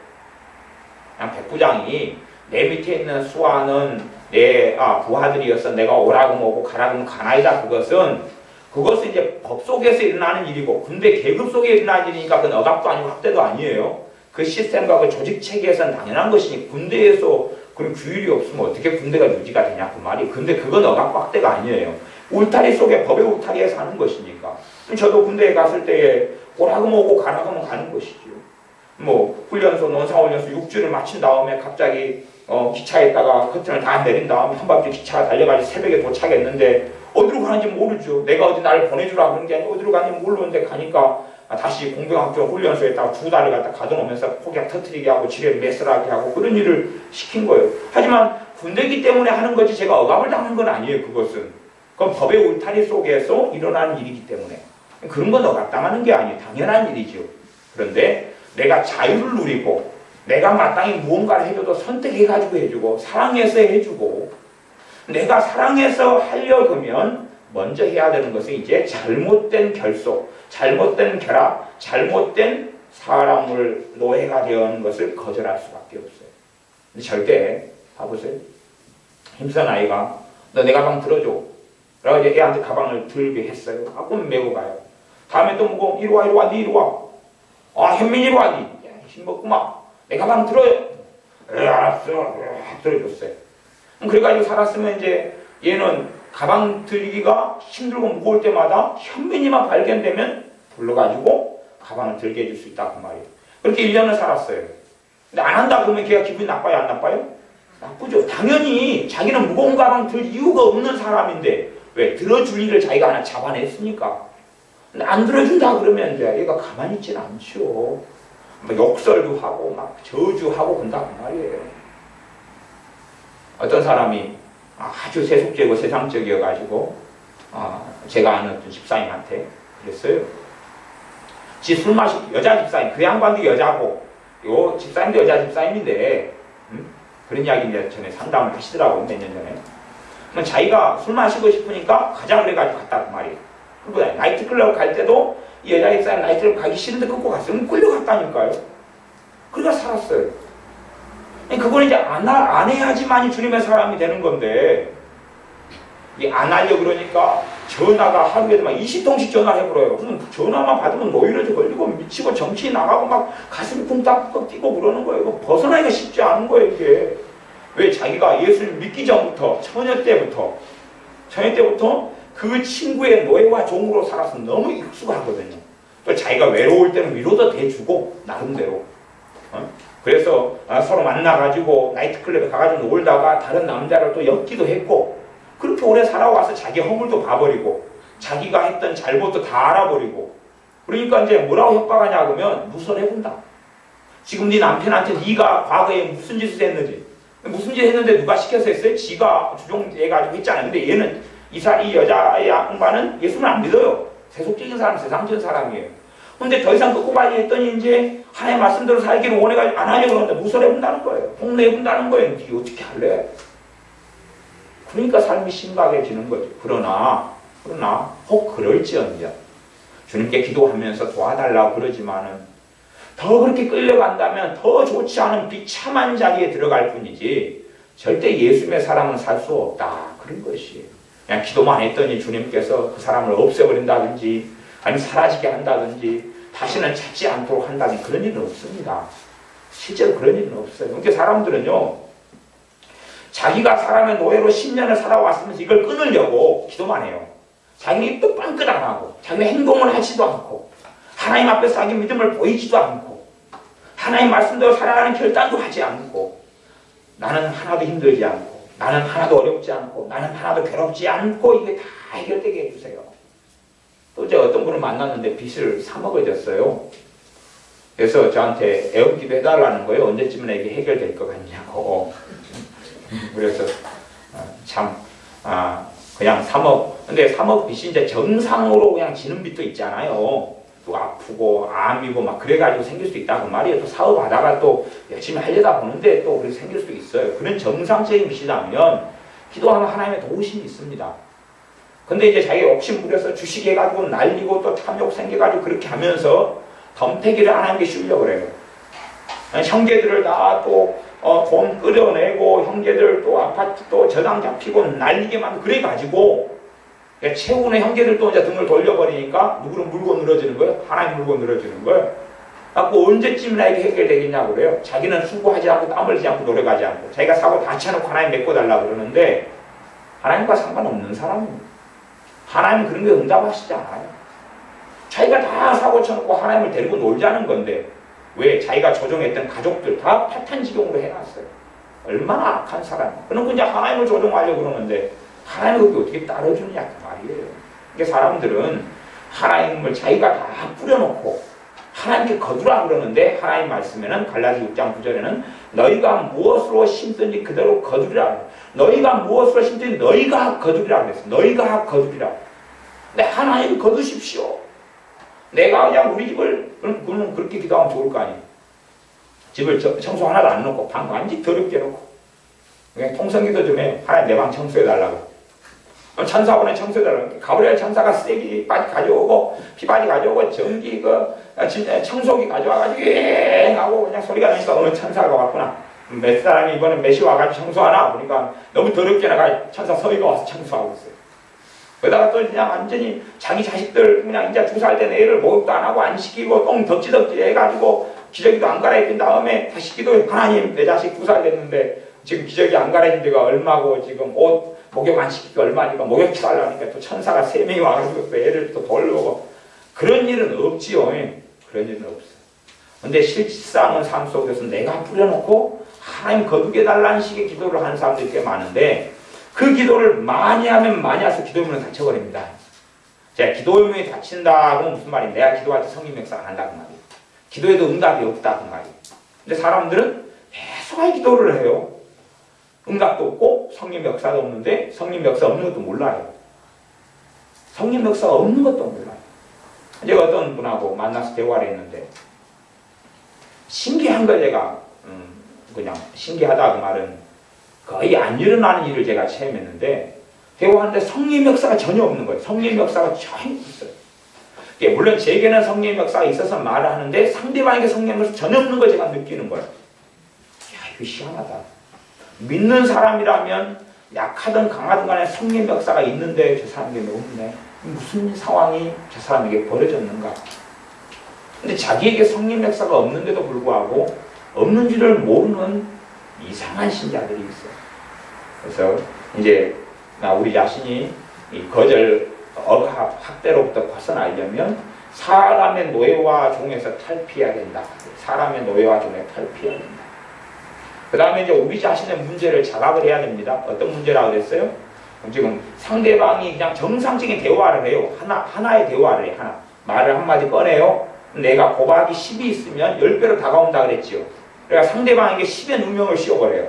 그냥 백부장이 내 밑에 있는 수하는 내 부하들이었어. 내가 오라 그러면 오고 가라 그러면 가나이다. 그것은 이제 법 속에서 일어나는 일이고, 군대 계급 속에 일어나는 일이니까 그건 억압도 아니고 학대도 아니에요. 그 시스템과 그 조직 체계에서는 당연한 것이니, 군대에서 그런 규율이 없으면 어떻게 군대가 유지가 되냐 그 말이. 근데 그건 억압과 학대가 아니에요. 울타리 속에 법의 울타리에 사는 것이니까. 저도 군대에 갔을 때에 오라고 오고 가라고 하면 가는 것이죠. 뭐 훈련소, 논사훈련소 6주를 마친 다음에 갑자기 기차에다가 커튼을 다 내린 다음에 한밤중 기차가 달려가지고 새벽에 도착했는데 어디로 가는지 모르죠. 내가 어디 나를 보내주라 그런 게 아니고 어디로 가는지 모르는데 가니까 다시 공병학교 훈련소에다가 2달을 갖다 가둬놓으면서 폭약 터뜨리게 하고 지뢰 매설하게 하고 그런 일을 시킨 거예요. 하지만 군대이기 때문에 하는 거지 제가 억압을 당한 건 아니에요. 그것은. 그건 법의 울타리 속에서 일어나는 일이기 때문에. 그런 건 억압당하는 게 아니에요. 당연한 일이죠. 그런데 내가 자유를 누리고 내가 마땅히 무언가를 해줘도 선택해가지고 해주고 사랑해서 해주고 내가 사랑해서 하려면 먼저 해야 되는 것은 이제 잘못된 결속, 잘못된 결합, 잘못된 사람을 노예가 되는 것을 거절할 수밖에 없어요. 근데 절대 봐보세요. 힘센 아이가 너 내 가방 들어줘. 라고 이제 애한테 가방을 들게 했어요. 그럼 메고 가요. 다음에 또 뭐고 이리 와, 니 이리 와. 현민이 이리 와, 니. 힘먹구만. 내 가방 들어요. 알았어. 들어줬어요. 그래가지고 살았으면 이제 얘는 가방 들기가 힘들고 무거울 때마다 현민이만 발견되면 불러가지고 가방을 들게 해줄 수 있다 그 말이에요. 그렇게 1년을 살았어요. 근데 안 한다 그러면 걔가 기분이 나빠요? 안 나빠요? 나쁘죠. 당연히 자기는 무거운 가방 들 이유가 없는 사람인데 왜? 들어줄 일을 자기가 하나 잡아냈으니까. 근데 안 들어준다 그러면 이제 얘가 가만히 있지는 않죠. 막 욕설도 하고 막 저주하고 그런다 그 말이에요. 어떤 사람이 아주 세속적이고 세상적이어가지고 제가 아는 어떤 집사님한테 그랬어요. 지 술 마시고 여자 집사님, 그 양반도 여자고 요 집사님도 여자 집사님인데 그런 이야기 이제 전에 상담을 하시더라고요. 몇 년 전에. 그럼 자기가 술 마시고 싶으니까 가자 그래가지고 갔다 그 말이에요. 그리고 나이트클럽 갈 때도 이 여자 집사님 나이트클럽 가기 싫은데 끊고 갔어요. 끌려갔다니까요. 그러니까 살았어요. 그걸 이제 안 해야지만이 주님의 사람이 되는 건데 안 하려 그러니까 전화가 하루에도 막 20통씩 전화해버려요. 그럼 전화만 받으면 노이로제 걸리고 미치고 정신이 나가고 막 가슴이 쿵딱쿵딱 뛰고 그러는 거예요. 이거 벗어나기가 쉽지 않은 거예요. 이게. 왜? 자기가 예수를 믿기 전부터 처녀 때부터 그 친구의 노예와 종으로 살아서 너무 익숙하거든요. 또 자기가 외로울 때는 위로도 대주고 나름대로. 그래서 서로 만나가지고 나이트클럽에 가가지고 놀다가 다른 남자를 또 엮기도 했고 그렇게 오래 살아와서 자기 허물도 봐버리고 자기가 했던 잘못도 다 알아버리고 그러니까 이제 뭐라고 협박하냐 그러면 누설해본다. 지금 네 남편한테 네가 과거에 무슨 짓을 했는지 무슨 짓 했는데 누가 시켜서 했어요? 지가 주종해가지고 했잖아요. 근데 얘는 이 여자 양반은 예수는 안 믿어요. 세속적인 사람, 세상적인 사람이에요. 근데 더 이상 끊고 가지 했더니 이제 하나의 말씀대로 살기를 원해가지고 안 하려고 그러는데 무설해본다는 거예요. 폭로해본다는 거예요. 네 어떻게 할래? 그러니까 삶이 심각해지는 거죠. 그러나 혹 그럴지언정 주님께 기도하면서 도와달라고 그러지만은 더 그렇게 끌려간다면 더 좋지 않은 비참한 자리에 들어갈 뿐이지 절대 예수님의 사람은 살 수 없다. 그런 것이에요. 그냥 기도만 했더니 주님께서 그 사람을 없애버린다든지 아니면 사라지게 한다든지 다시는 찾지 않도록 한다든지 그런 일은 없습니다. 실제로 그런 일은 없어요. 그러니까 사람들은요 자기가 사람의 노예로 10년을 살아왔으면서 이걸 끊으려고 기도만 해요. 자기는 입도 빵긋 안 하고 자기는 행동을 하지도 않고 하나님 앞에서 자기 믿음을 보이지도 않고 하나님 말씀대로 살아가는 결단도 하지 않고 나는 하나도 힘들지 않고 나는 하나도 어렵지 않고 나는 하나도 괴롭지 않고 이게 다 해결되게 해주세요. 또 이제 어떤 분을 만났는데 빚을 3억을 졌어요. 그래서 저한테 애원기도 해달라는 거예요. 언제쯤은 이게 해결될 것 같냐고. 그래서 그냥 3억. 근데 3억 빚이 이제 정상으로 그냥 지는 빚도 있잖아요. 또 아프고 암이고 막 그래가지고 생길 수도 있다고 말이에요. 또 사업하다가 또 열심히 하려다 보는데 또 그렇게 생길 수도 있어요. 그런 정상적인 빛이라면 기도하면 하나님의 도우심이 있습니다. 근데 이제 자기 욕심 부려서 주식해가지고 날리고 또 탐욕 생겨가지고 그렇게 하면서 덤태기를 하나님께 씌우려고 그래요. 형제들을 다 또 돈 끌어내고 형제들 또 아파트 또 저당 잡히고 날리게만 그래가지고 채우는 형제들도 이제 등을 돌려버리니까 누구를 물고 늘어지는 거예요? 하나님 물고 늘어지는 거예요. 그래서 언제쯤이나 이게 해결되겠냐고 그래요. 자기는 수고하지 않고 땀 흘리지 않고 노력하지 않고 자기가 사고 다 쳐놓고 하나님 메꿔달라고 그러는데 하나님과 상관없는 사람입니다. 하나님은 그런 게 응답하시지 않아요. 자기가 다 사고 쳐놓고 하나님을 데리고 놀자는 건데 왜 자기가 조종했던 가족들 다 파탄지경으로 해놨어요. 얼마나 악한 사람이에요. 그럼 이제 하나님을 조종하려고 그러는데 하나님을 그게 어떻게 따라주느냐 그 말이에요. 그러니까 사람들은 하나님을 자기가 다 뿌려놓고 하나님께 거두라 그러는데 하나님 말씀에는 갈라디 6장 9절에는 너희가 무엇으로 심든지 그대로 거두리라. 너희가 무엇으로 심든지 너희가 거두리라 그랬어요. 너희가 거두리라. 근데 하나님 거두십시오. 내가 그냥 우리 집을 그러면 그렇게 기도하면 좋을 거 아니에요. 집을 청소 하나도 안 놓고 방 완전히 더럽게 놓고 그냥 통성기도 좀 해요. 하나님 내 방 청소해달라고. 천사분에 청소해달라고. 가브리엘 천사가 쓰레기 바지 가져오고 피바지 가져오고 전기 청소기 가져와가지고 예 하고 그냥 소리가 나니까 어느 천사가 왔구나. 몇 사람이 이번에 몇이 와가지고 청소하나 보니까 너무 더럽게 나가 천사 서희가 와서 청소하고 있어요. 그러다가 또 그냥 완전히 자기 자식들 그냥 이제 2살 된 애를 목욕도 안 하고 안 시키고 똥 덕지덕지 해가지고 기저귀도 안 갈아입힌 다음에 다시 기도해. 하나님 내 자식 2살 됐는데 지금 기저귀 안 갈아입힌 데가 얼마고 지금 옷 목욕 안 시키고 얼마니까 목욕 달라니까 또 천사가 3명이 와가지고 또 애를 또 돌보고 그런 일은 없지요. 그런 일은 없어요. 근데 실상은 삶 속에서 내가 뿌려놓고 하나님 거두게 달라는 식의 기도를 하는 사람들이 꽤 많은데 그 기도를 많이 하면 많이 해서 기도문을 다쳐버립니다. 제가 기도문이 다친다 그러면 무슨 말이에요? 내가 기도할 때 성령 역사가 난다 그 말이에요. 기도에도 응답이 없다 그 말이에요. 근데 사람들은 계속 기도를 해요. 응답도 없고 성령 역사도 없는데 성령 역사 없는 것도 몰라요. 성령 역사가 없는 것도 몰라요. 제가 어떤 분하고 만나서 대화를 했는데 신기한 걸 제가 그냥 신기하다 그 말은 거의 안 일어나는 일을 제가 체험했는데 대화하는데 성령 역사가 전혀 없는 거예요. 성령 역사가 전혀 없어요. 물론 제게는 성령 역사가 있어서 말을 하는데 상대방에게 성령 역사가 전혀 없는 걸 제가 느끼는 거예요. 야 이거 희한하다. 믿는 사람이라면 약하든 강하든 간에 성령 역사가 있는데 저 사람에게 없네. 무슨 상황이 저 사람에게 벌어졌는가. 근데 자기에게 성령 역사가 없는데도 불구하고 없는 줄을 모르는 이상한 신자들이 있어요. 그래서 이제 우리 자신이 이 거절 억압 학대로부터 벗어나려면 사람의 노예와 종에서 탈피해야 된다. 사람의 노예와 종에 탈피해야 된다. 그 다음에 이제 우리 자신의 문제를 자각을 해야 됩니다. 어떤 문제라고 그랬어요? 지금 상대방이 그냥 정상적인 대화를 해요. 하나의 대화를 해요. 하나. 말을 한마디 꺼내요. 내가 곱하기 10이 있으면 10배로 다가온다 그랬지요. 그러니까 상대방에게 10의 누명을 씌워버려요.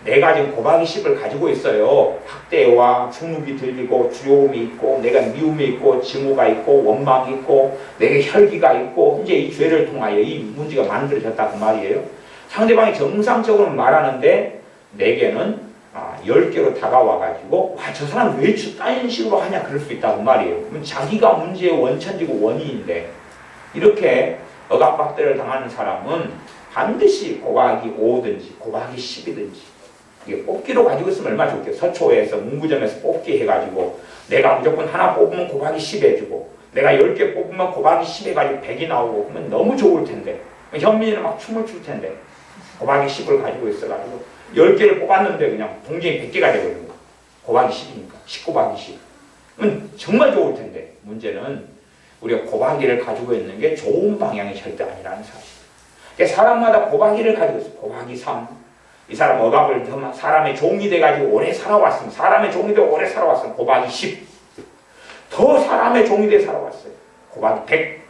내가 지금 곱하기 10을 가지고 있어요. 학대와 중국이 들리고 두려움이 있고 내가 미움이 있고 증오가 있고 원망이 있고 내게 혈기가 있고 이제 이 죄를 통하여 이 문제가 만들어졌다 그 말이에요. 상대방이 정상적으로 말하는데 내게는 10개로 다가와가지고 와 저 사람 왜 딴 식으로 하냐 그럴 수 있다고 말이에요. 그럼 자기가 문제의 원천이고 원인인데 이렇게 억압박대를 당하는 사람은 반드시 곱하기 5든지 곱하기 10이든지 이게 뽑기로 가지고 있으면 얼마나 좋겠어요. 서초에서 문구점에서 뽑기 해가지고 내가 무조건 하나 뽑으면 곱하기 10 해주고 내가 10개 뽑으면 곱하기 10 해가지고 100이 나오고 그러면 너무 좋을 텐데 현민이는 막 춤을 출 텐데 곱하기 10을 가지고 있어가지고 10개를 뽑았는데 그냥 동전이 100개가 되거든요. 곱하기 10이니까 10 곱하기 10 그러면 정말 좋을 텐데 문제는 우리가 곱하기를 가지고 있는 게 좋은 방향이 절대 아니라는 사실. 그러니까 사람마다 곱하기를 가지고 있어요. 곱하기 3. 이 사람 억압을 사람의 종이 돼가지고 오래 살아왔으면 사람의 종이 되고 오래 살아왔으면 곱하기 10. 더 사람의 종이 돼 살아왔어요. 곱하기 100.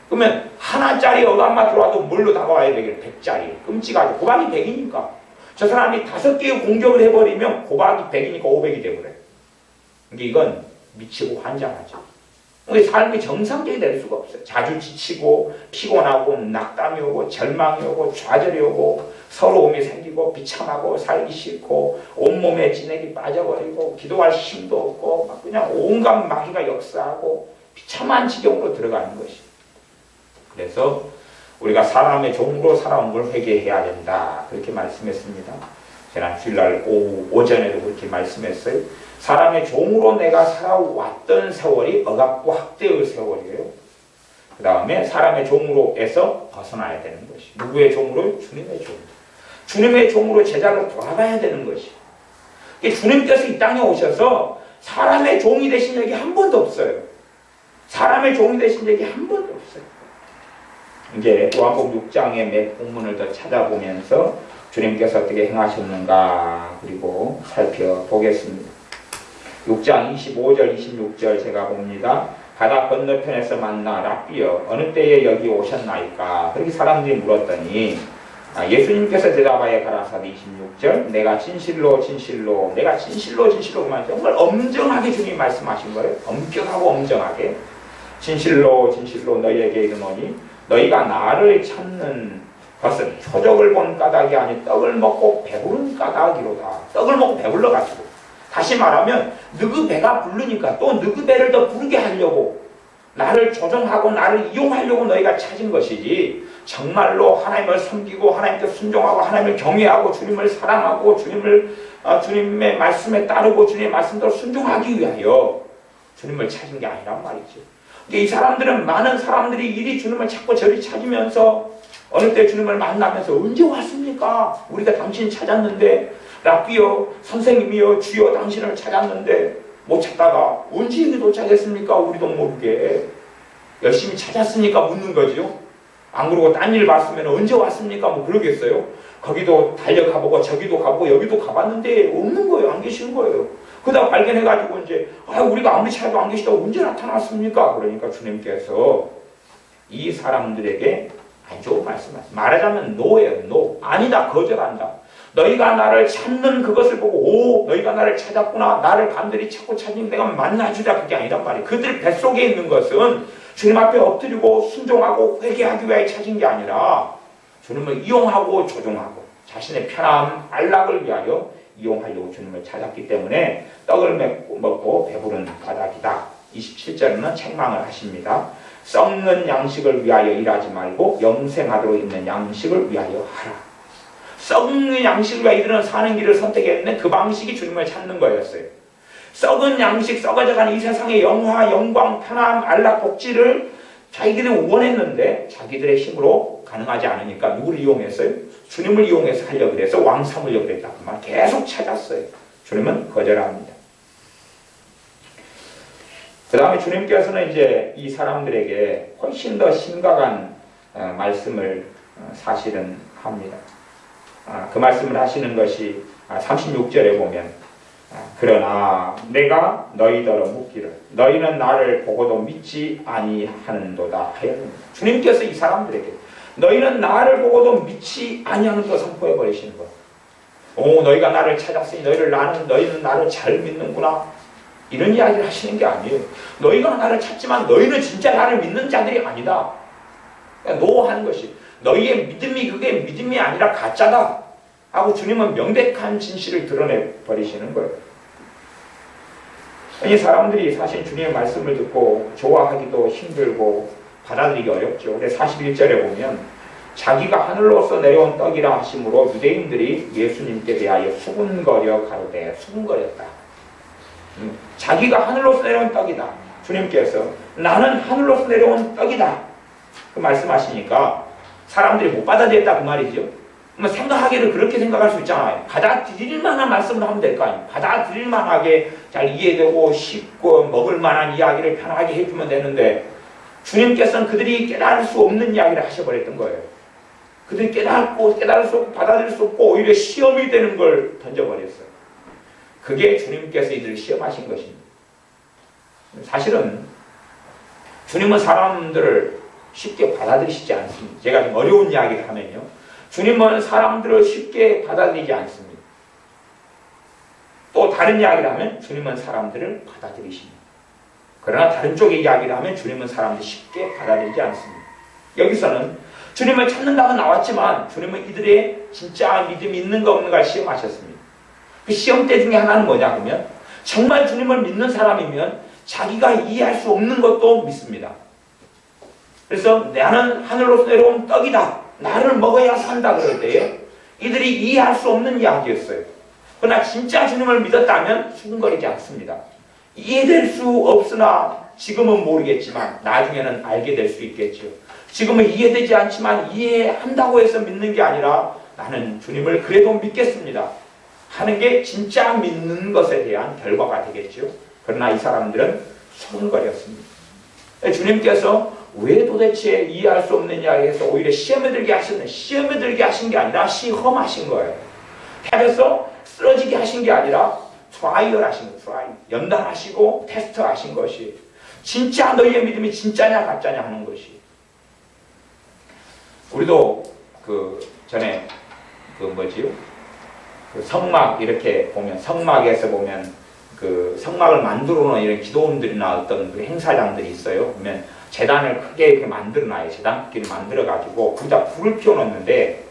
그러면 하나짜리 억압만 들어와도 뭘로 다가와야 되겠어요? 100짜리. 끔찍하죠. 곱하기 100이니까. 저 사람이 5개의 공격을 해버리면 곱하기 100이니까 500이 돼버려요. 근데 이건 미치고 환장하죠. 우리 삶이 정상적이 될 수가 없어요. 자주 지치고 피곤하고 낙담이 오고 절망이 오고 좌절이 오고 서러움이 생기고 비참하고 살기 싫고 온몸에 진액이 빠져버리고 기도할 힘도 없고 막 그냥 온갖 마귀가 역사하고 비참한 지경으로 들어가는 것이. 그래서 우리가 사람의 종으로 살아온 걸 회개해야 된다. 그렇게 말씀했습니다. 지난 주일날 오전에도 그렇게 말씀했어요. 사람의 종으로 내가 살아왔던 세월이 억압과 학대의 세월이에요. 그 다음에 사람의 종으로에서 벗어나야 되는 것이. 누구의 종으로? 주님의 종. 주님의 종으로 제자로 돌아가야 되는 것이. 주님께서 이 땅에 오셔서 사람의 종이 되신 적이 한 번도 없어요. 사람의 종이 되신 적이 한 번도 없어요. 이제 요한복음 6장의 몇 본문을 더 찾아보면서 주님께서 어떻게 행하셨는가 그리고 살펴보겠습니다. 6장 25절 26절 제가 봅니다. 바다 건너편에서 만나 랍비여 어느 때에 여기 오셨나이까. 그렇게 사람들이 물었더니 예수님께서 대답하여 가라사대 26절 내가 진실로 진실로 내가 진실로 진실로 정말 엄정하게 주님 말씀하신 거예요. 엄격하고 엄정하게 진실로 진실로 너희에게 이르노니 너희가 나를 찾는 것은 표적을 본 까닭이 아니 떡을 먹고 배부른 까닭이로다. 떡을 먹고 배불러가지고 다시 말하면 너희 배가 부르니까 또 너희 배를 더 부르게 하려고 나를 조종하고 나를 이용하려고 너희가 찾은 것이지 정말로 하나님을 섬기고 하나님께 순종하고 하나님을 경외하고 주님을 사랑하고 주님의 말씀에 따르고 주님의 말씀대로 순종하기 위하여 주님을 찾은 게 아니란 말이죠. 이 사람들은 많은 사람들이 이리 주님을 찾고 저리 찾으면서 어느 때 주님을 만나면서 언제 왔습니까? 우리가 당신 찾았는데 랍비여 선생님이여 주여 당신을 찾았는데 못 찾다가 언제 여기 도착했습니까? 우리도 모르게 열심히 찾았으니까 묻는 거죠. 안 그러고 딴 일 봤으면 언제 왔습니까? 뭐 그러겠어요. 거기도 달려가보고 저기도 가보고 여기도 가봤는데 없는 거예요. 안 계시는 거예요. 그러다 발견해가지고 이제 우리가 아무리 찾아도 안 계시다고 언제 나타났습니까? 그러니까 주님께서 이 사람들에게 안 좋은 말씀하세요. 말하자면 노예요. 노. 아니다. 거절한다. 너희가 나를 찾는 그것을 보고 너희가 나를 찾았구나. 나를 간절히 찾고 찾으니 내가 만나주자. 그게 아니란 말이에요. 그들 뱃속에 있는 것은 주님 앞에 엎드리고 순종하고 회개하기 위해 찾은 게 아니라 주님을 이용하고 조종하고 자신의 편함, 안락을 위하여 이용하려고 주님을 찾았기 때문에 떡을 먹고 배부른 까닭이다. 27절에는 책망을 하십니다. 썩는 양식을 위하여 일하지 말고 영생하도록 있는 양식을 위하여 하라. 썩는 양식을 위하여 이들은 사는 길을 선택했는데 그 방식이 주님을 찾는 거였어요. 썩은 양식, 썩어져가는 이 세상의 영화, 영광, 편함, 안락, 복지를 자기들이 원했는데 자기들의 힘으로 가능하지 않으니까 누구를 이용했어요? 주님을 이용해서 하려고 그래서 왕 삼으려고 그랬다. 그 말 계속 찾았어요. 주님은 거절합니다. 그 다음에 주님께서는 이제 이 사람들에게 훨씬 더 심각한 말씀을 사실은 합니다. 그 말씀을 하시는 것이 36절에 보면 그러나 내가 너희더러 묻기를 너희는 나를 보고도 믿지 아니하는도다 하였습니다. 주님께서 이 사람들에게 너희는 나를 보고도 믿지 아니하는 것 선포해 버리시는 거예요. 너희가 나를 찾았으니 너희는 나를 잘 믿는구나. 이런 이야기를 하시는 게 아니에요. 너희가 나를 찾지만 너희는 진짜 나를 믿는 자들이 아니다. 노하는 것이 너희의 믿음이 그게 믿음이 아니라 가짜다 하고 주님은 명백한 진실을 드러내 버리시는 거예요. 이 사람들이 사실 주님의 말씀을 듣고 좋아하기도 힘들고 받아들이기 어렵죠. 근데 41절에 보면 자기가 하늘로서 내려온 떡이라 하심으로 유대인들이 예수님께 대하여 수군거려 가로되 수군거렸다. 자기가 하늘로서 내려온 떡이다. 주님께서 나는 하늘로서 내려온 떡이다. 그 말씀하시니까 사람들이 못 받아들였다 그 말이죠. 생각하기를 그렇게 생각할 수 있잖아요. 받아들일 만한 말씀을 하면 될 거 아니에요. 받아들일 만하게 잘 이해되고 쉽고 먹을 만한 이야기를 편하게 해주면 되는데 주님께서는 그들이 깨달을 수 없는 이야기를 하셔버렸던 거예요. 그들이 깨달을 수 없고 받아들일 수 없고 오히려 시험이 되는 걸 던져버렸어요. 그게 주님께서 이들을 시험하신 것입니다. 사실은 주님은 사람들을 쉽게 받아들이시지 않습니다. 제가 좀 어려운 이야기를 하면요. 주님은 사람들을 쉽게 받아들이지 않습니다. 또 다른 이야기를 하면 주님은 사람들을 받아들이십니다. 그러나 다른 쪽의 이야기를 하면 주님은 사람들이 쉽게 받아들이지 않습니다. 여기서는 주님을 찾는다고 나왔지만 주님은 이들의 진짜 믿음이 있는가 없는가 시험하셨습니다. 그 시험대 중에 하나는 뭐냐 하면 정말 주님을 믿는 사람이면 자기가 이해할 수 없는 것도 믿습니다. 그래서 나는 하늘로서 내려온 떡이다. 나를 먹어야 산다 그럴 때에 이들이 이해할 수 없는 이야기였어요. 그러나 진짜 주님을 믿었다면 수근거리지 않습니다. 이해될 수 없으나 지금은 모르겠지만 나중에는 알게 될 수 있겠죠. 지금은 이해되지 않지만 이해한다고 해서 믿는 게 아니라 나는 주님을 그래도 믿겠습니다 하는 게 진짜 믿는 것에 대한 결과가 되겠죠. 그러나 이 사람들은 수근거렸습니다. 주님께서 왜 도대체 이해할 수 없느냐 해서 오히려 시험에 들게 하셨네. 시험에 들게 하신 게 아니라 시험하신 거예요. 해서 쓰러지게 하신 게 아니라 트라이얼 하신 거예요. 트라이. 연단하시고 테스트 하신 것이 진짜 너희의 믿음이 진짜냐 가짜냐 하는 것이. 우리도 전에 성막 이렇게 보면 성막에서 보면 성막을 만들어 놓은 이런 기도원들이나 어떤 행사장들이 있어요. 보면 제단을 크게 이렇게 만들어놔요. 제단 크기를 만들어가지고 거기다 불을 피워놓는데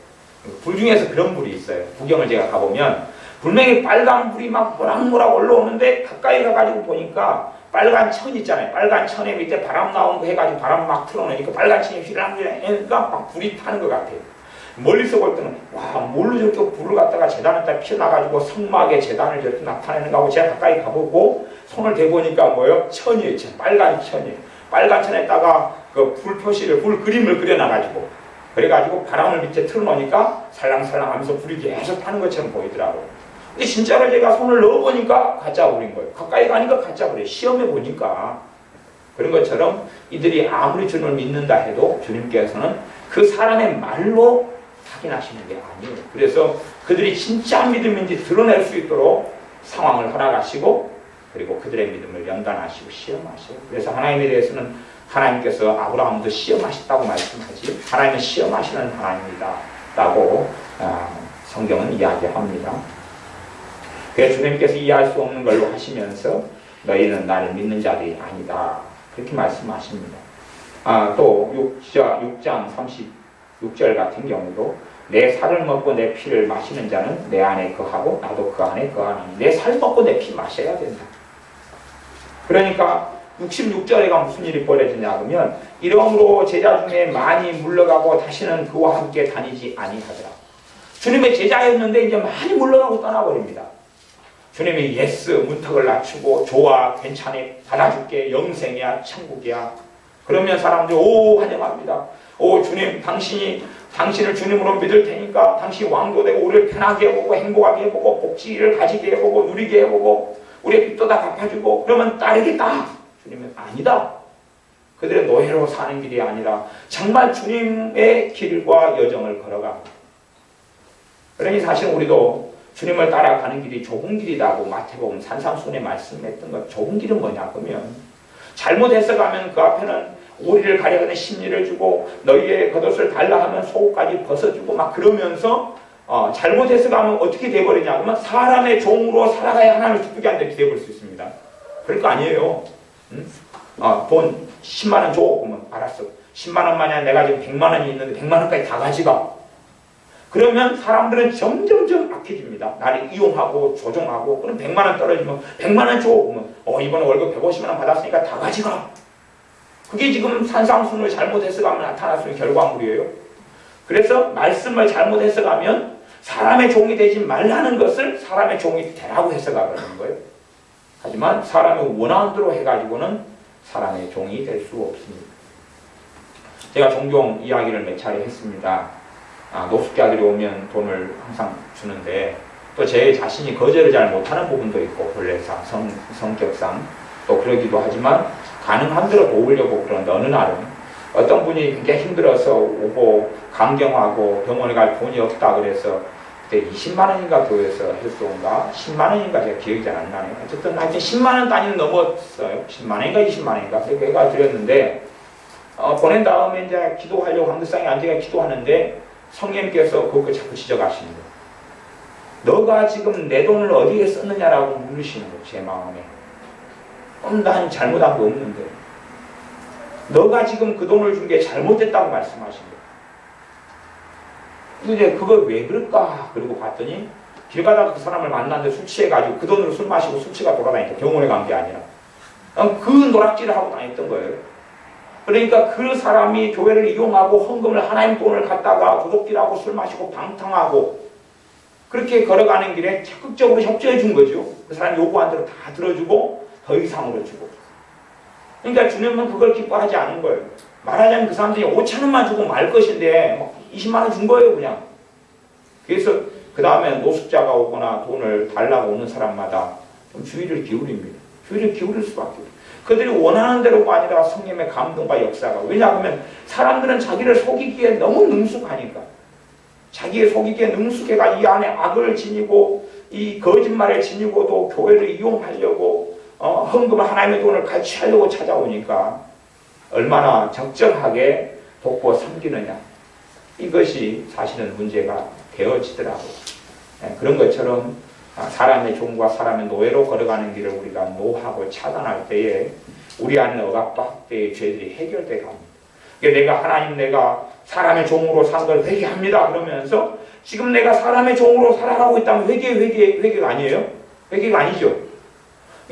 불 중에서 그런 불이 있어요. 구경을 제가 가보면 분명히 빨간 불이 막 모락모락 올라오는데 가까이 가가지고 보니까 빨간 천 있잖아요. 빨간 천에 밑에 바람 나오는 거 해가지고 바람 막 틀어놓으니까 빨간 천이 휘랑휘랑하니까 막 불이 타는 것 같아요. 멀리서 볼 때는 와 뭘로 저렇게 불을 갖다가 제단에다 피워놔가지고 성막에 제단을 저렇게 나타내는가 하고 제가 가까이 가보고 손을 대보니까 뭐예요? 천이에요. 빨간 천이에요. 빨간 천에다가 그 불 표시를 불 그림을 그려놔가지고 그래가지고 바람을 밑에 틀어놓으니까 살랑살랑 하면서 불이 계속 타는 것처럼 보이더라고요. 근데 진짜로 제가 손을 넣어보니까 가짜 불인 거예요. 가까이 가니까 가짜 불이에요. 시험해 보니까. 그런 것처럼 이들이 아무리 주님을 믿는다 해도 주님께서는 그 사람의 말로 확인하시는 게 아니에요. 그래서 그들이 진짜 믿음인지 드러낼 수 있도록 상황을 허락하시고 그리고 그들의 믿음을 연단하시고 시험하셔요. 그래서 하나님에 대해서는 하나님께서 아브라함도 시험하셨다고 말씀하지 하나님은 시험하시는 하나님이다 라고 성경은 이야기합니다. 그래서 주님께서 이해할 수 없는 걸로 하시면서 너희는 나를 믿는 자들이 아니다 그렇게 말씀하십니다. 또 6장 36절 같은 경우도 내 살을 먹고 내 피를 마시는 자는 내 안에 거하고 나도 그 안에 거하니 내 살 먹고 내 피 마셔야 된다. 그러니까 66절에가 무슨 일이 벌어지냐 하면 이러므로 제자 중에 많이 물러가고 다시는 그와 함께 다니지 아니하더라. 주님의 제자였는데 이제 많이 물러가고 떠나버립니다. 주님이 예스 문턱을 낮추고 좋아 괜찮아 받아줄게 영생이야 천국이야 그러면 사람들이 오 환영합니다. 오 주님 당신을 주님으로 믿을 테니까 당신 왕도 되고 우리를 편하게 해보고 행복하게 해보고 복지를 가지게 해보고 누리게 해보고 우리의 빚도 다 갚아주고 그러면 따르겠다. 주님은 아니다. 그들의 노예로 사는 길이 아니라 정말 주님의 길과 여정을 걸어갑니다. 그러니 사실 우리도 주님을 따라가는 길이 좁은 길이라고 마태복음 산상순에 말씀했던 것. 좁은 길은 뭐냐 그러면 잘못해서 가면 그 앞에는 오리를 가려가는 심리를 주고 너희의 겉옷을 달라 하면 속옷까지 벗어주고 막 그러면서 잘못해서 가면 어떻게 돼버리냐 그러면 사람의 종으로 살아가야 하나님을 기쁘게 하는 데 돼버릴 수 있습니다. 그럴 거 아니에요. 돈 10만원 줘 그러면 알았어. 10만원만이야 내가 지금 100만원이 있는데 100만원까지 다 가져가. 그러면 사람들은 점점점 악해집니다. 나를 이용하고 조종하고 그럼 100만원 떨어지면 100만원 줘 그러면 이번에 월급 150만원 받았으니까 다 가져가. 그게 지금 산상순을 잘못해서 가면 나타날 수 있는 결과물이에요. 그래서 말씀을 잘못해서 가면 사람의 종이 되지 말라는 것을 사람의 종이 되라고 해석하는 거예요. 하지만 사람의 원하는 대로 해가지고는 사람의 종이 될 수 없습니다. 제가 종종 이야기를 몇 차례 했습니다. 노숙자들이 오면 돈을 항상 주는데 또 제 자신이 거절을 잘 못하는 부분도 있고 본래상 성격상 또 그러기도 하지만 가능한 대로 도우려고 그러는데 어느 날은 어떤 분이 굉장히 힘들어서 오고 강경하고 병원에 갈 돈이 없다 그래서 그때 20만원인가 교회에서 헬스온가 10만원인가 제가 기억이 잘 안 나네요. 어쨌든 하여튼 10만원 단위는 넘었어요. 10만원인가 20만원인가 그렇게 해가 드렸는데 보낸 다음에 이제 기도하려고 한글상에 앉아가 기도하는데 성령님께서 그거 자꾸 지적하시는 거예요. 너가 지금 내 돈을 어디에 썼느냐라고 물으시는 거예요. 제 마음에. 난 잘못한 게 없는데 너가 지금 그 돈을 준 게 잘못됐다고 말씀하신 거예요. 이제 그걸 왜 그럴까? 그리고 봤더니 길 가다가 그 사람을 만났는데 술 취해가지고 그 돈으로 술 마시고 술취가 돌아다니까 병원에 간 게 아니라 그 노락질을 하고 다녔던 거예요. 그러니까 그 사람이 교회를 이용하고 헌금을 하나님 돈을 갖다가 도둑질하고 술 마시고 방탕하고 그렇게 걸어가는 길에 적극적으로 협조해 준 거죠. 그 사람이 요구한 대로 다 들어주고 더 이상으로 주고. 그러니까 주님은 그걸 기뻐하지 않은 거예요. 말하자면 그 사람들이 5천 원만 주고 말 것인데 20만 원 준 거예요 그냥. 그래서 그 다음에 노숙자가 오거나 돈을 달라고 오는 사람마다 좀 주의를 기울입니다. 주의를 기울일 수밖에 없어요. 그들이 원하는 대로가 아니라 성령의 감동과 역사가. 왜냐하면 사람들은 자기를 속이기에 너무 능숙하니까. 자기의 속이기에 능숙해가 이 안에 악을 지니고 이 거짓말을 지니고도 교회를 이용하려고 헌금을 하나님의 돈을 같이 하려고 찾아오니까 얼마나 적절하게 돕고 섬기느냐. 이것이 사실은 문제가 되어지더라고요. 그런 것처럼 사람의 종과 사람의 노예로 걸어가는 길을 우리가 노하고 차단할 때에 우리 안에 억압과 학대의 죄들이 해결돼 갑니다. 내가 하나님 내가 사람의 종으로 산 걸 회개합니다 그러면서 지금 내가 사람의 종으로 살아가고 있다면 회개가 아니에요? 회개가 아니죠.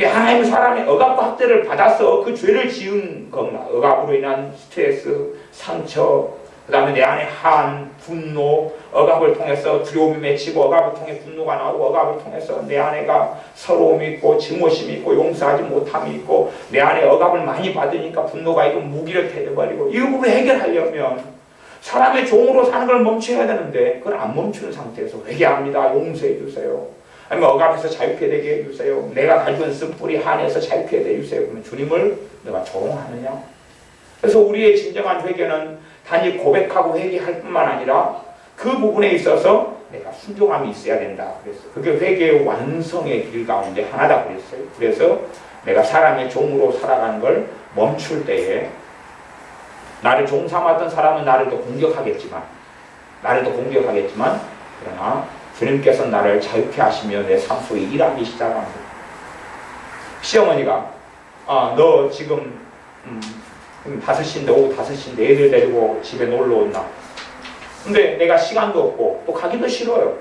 하나님 사람의 억압과 학대를 받아서 그 죄를 지은 겁니다. 억압으로 인한 스트레스, 상처, 그 다음에 내 안에 한, 분노, 억압을 통해서 두려움이 맺히고 억압을 통해 분노가 나오고 억압을 통해서 내 안에가 서러움이 있고 증오심이 있고 용서하지 못함이 있고 내 안에 억압을 많이 받으니까 분노가 있고 무기력해져버리고 이 부분을 해결하려면 사람의 종으로 사는 걸 멈춰야 되는데 그걸 안 멈추는 상태에서 회개합니다. 용서해 주세요. 아니면 억압에서 자유케 되게 해주세요. 내가 가지고 있는 쓴뿌리 한에서 자유케 해주세요. 그러면 주님을 내가 조롱하느냐? 그래서 우리의 진정한 회개는 단지 고백하고 회개할 뿐만 아니라 그 부분에 있어서 내가 순종함이 있어야 된다. 그래서 그게 회개의 완성의 길 가운데 하나다 그랬어요. 그래서 내가 사람의 종으로 살아가는 걸 멈출 때에 나를 종 삼았던 사람은 나를 또 공격하겠지만 그러나 주님께서 나를 자유케 하시며 내 삶 속에 일하기 시작합니다. 시어머니가 너 지금 5시인데 오후 5시인데 애들 데리고 집에 놀러 온다. 근데 내가 시간도 없고 또 가기도 싫어요.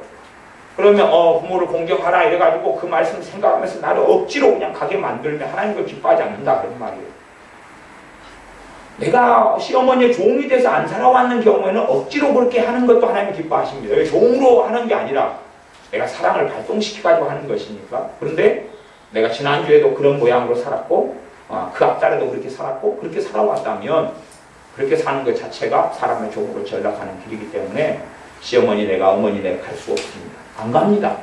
그러면 부모를 공격하라 이래가지고 그 말씀 생각하면서 나를 억지로 그냥 가게 만들면 하나님 그걸 기뻐하지 않는다 그런 말이에요. 내가 시어머니의 종이 돼서 안 살아왔는 경우에는 억지로 그렇게 하는 것도 하나님 기뻐하십니다. 종으로 하는 게 아니라 내가 사랑을 발동시켜가지고 하는 것이니까. 그런데 내가 지난주에도 그런 모양으로 살았고 그 앞달에도 그렇게 살았고 그렇게 살아왔다면 그렇게 사는 것 자체가 사람의 종으로 전락하는 길이기 때문에 시어머니 내가 어머니 내가 갈 수 없습니다. 안 갑니다.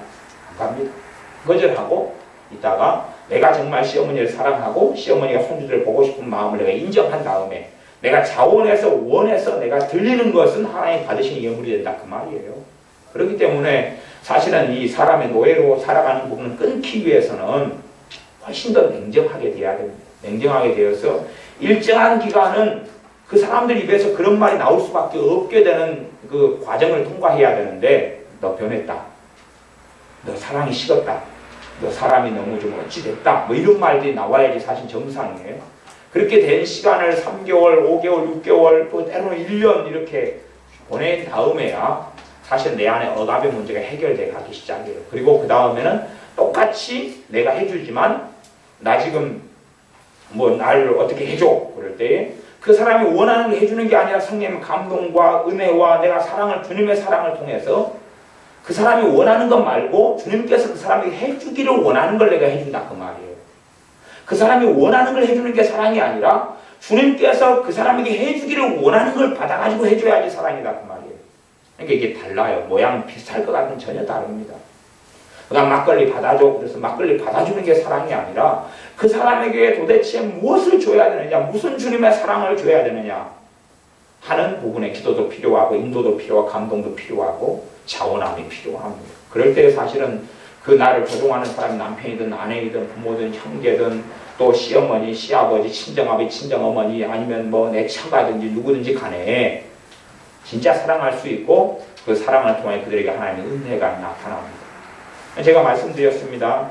거절하고 있다가 내가 정말 시어머니를 사랑하고 시어머니가 손주들을 보고 싶은 마음을 내가 인정한 다음에 내가 자원해서 원해서 내가 들리는 것은 하나님 받으신 예물이 된다 그 말이에요. 그렇기 때문에 사실은 이 사람의 노예로 살아가는 부분을 끊기 위해서는 훨씬 더 냉정하게 돼야 됩니다. 냉정하게 되어서 일정한 기간은 그 사람들 입에서 그런 말이 나올 수밖에 없게 되는 그 과정을 통과해야 되는데 너 변했다. 너 사랑이 식었다. 너 사람이 너무 좀 어찌됐다. 뭐 이런 말들이 나와야지 사실 정상이에요. 그렇게 된 시간을 3개월, 5개월, 6개월, 또 때로는 1년 이렇게 보낸 다음에야 사실 내 안에 억압의 문제가 해결돼 가기 시작해요. 그리고 그 다음에는 똑같이 내가 해주지만 나 지금 뭐 나를 어떻게 해줘 그럴 때 그 사람이 원하는 걸 해주는 게 아니라 성령의 감동과 은혜와 내가 주님의 사랑을 통해서 그 사람이 원하는 것 말고 주님께서 그 사람에게 해주기를 원하는 걸 내가 해준다 그 말이에요. 그 사람이 원하는 걸 해주는 게 사랑이 아니라 주님께서 그 사람에게 해주기를 원하는 걸 받아가지고 해줘야지 사랑이다 그 말이에요. 그러니까 이게 달라요. 모양 비슷할 것 같은 전혀 다릅니다. 그냥 막걸리 받아줘. 그래서 막걸리 받아주는 게 사랑이 아니라 그 사람에게 도대체 무엇을 줘야 되느냐, 무슨 주님의 사랑을 줘야 되느냐 하는 부분에 기도도 필요하고 인도도 필요하고 감동도 필요하고 자원함이 필요합니다. 그럴 때 사실은 그 나를 조종하는 사람이 남편이든 아내이든 부모든 형제든 또 시어머니, 시아버지, 친정아버지, 친정어머니 아니면 뭐 내 처가든지 누구든지 간에 진짜 사랑할 수 있고 그 사랑을 통해 그들에게 하나님의 은혜가 나타납니다. 제가 말씀드렸습니다.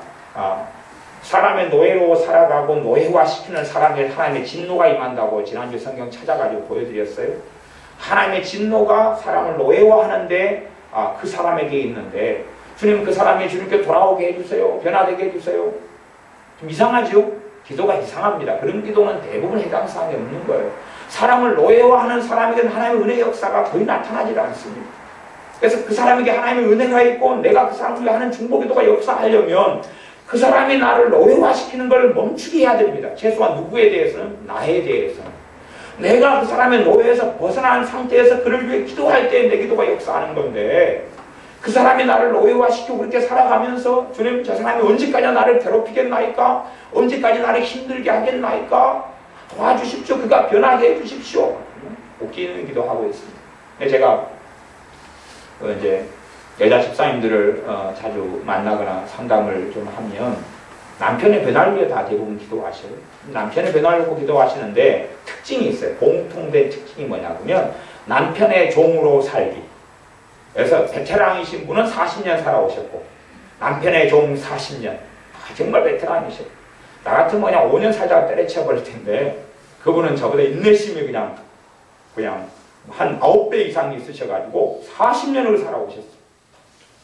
사람의 노예로 살아가고 노예화시키는 사람에 하나님의 진노가 임한다고 지난주 성경 찾아가지고 보여드렸어요. 하나님의 진노가 사람을 노예화하는데 그 사람에게 있는데 주님 그 사람이 주님께 돌아오게 해주세요. 변화되게 해주세요. 좀 이상하죠? 기도가 이상합니다. 그런 기도는 대부분 해당 사항이 없는 거예요. 사람을 노예화하는 사람에게는 하나님의 은혜의 역사가 거의 나타나지 않습니다. 그래서 그 사람에게 하나님의 은혜가 있고 내가 그 사람을 하는 중보기도가 역사하려면 그 사람이 나를 노예화시키는 걸 멈추게 해야 됩니다. 최소한 누구에 대해서는 나에 대해서는. 내가 그 사람의 노예에서 벗어난 상태에서 그를 위해 기도할 때 내 기도가 역사하는 건데 그 사람이 나를 노예화시키고 그렇게 살아가면서 주님 저 사람이 언제까지 나를 괴롭히겠나이까? 언제까지 나를 힘들게 하겠나이까? 도와주십시오. 그가 변하게 해주십시오. 웃기는 기도하고 있습니다. 제가 이제 여자 집사님들을 자주 만나거나 상담을 좀 하면 남편의 변화를 위해 다 대부분 기도하셔요. 남편의 변화를 위해 기도하시는데 특징이 있어요. 공통된 특징이 뭐냐면 남편의 종으로 살기. 그래서 베테랑이신 분은 40년 살아오셨고 남편의 종 40년. 정말 베테랑이셔. 나 같으면 그냥 5년 살다가 때려쳐버릴 텐데 그분은 저보다 인내심이 그냥 한 9배 이상이 있으셔가지고 40년을 살아오셨어요.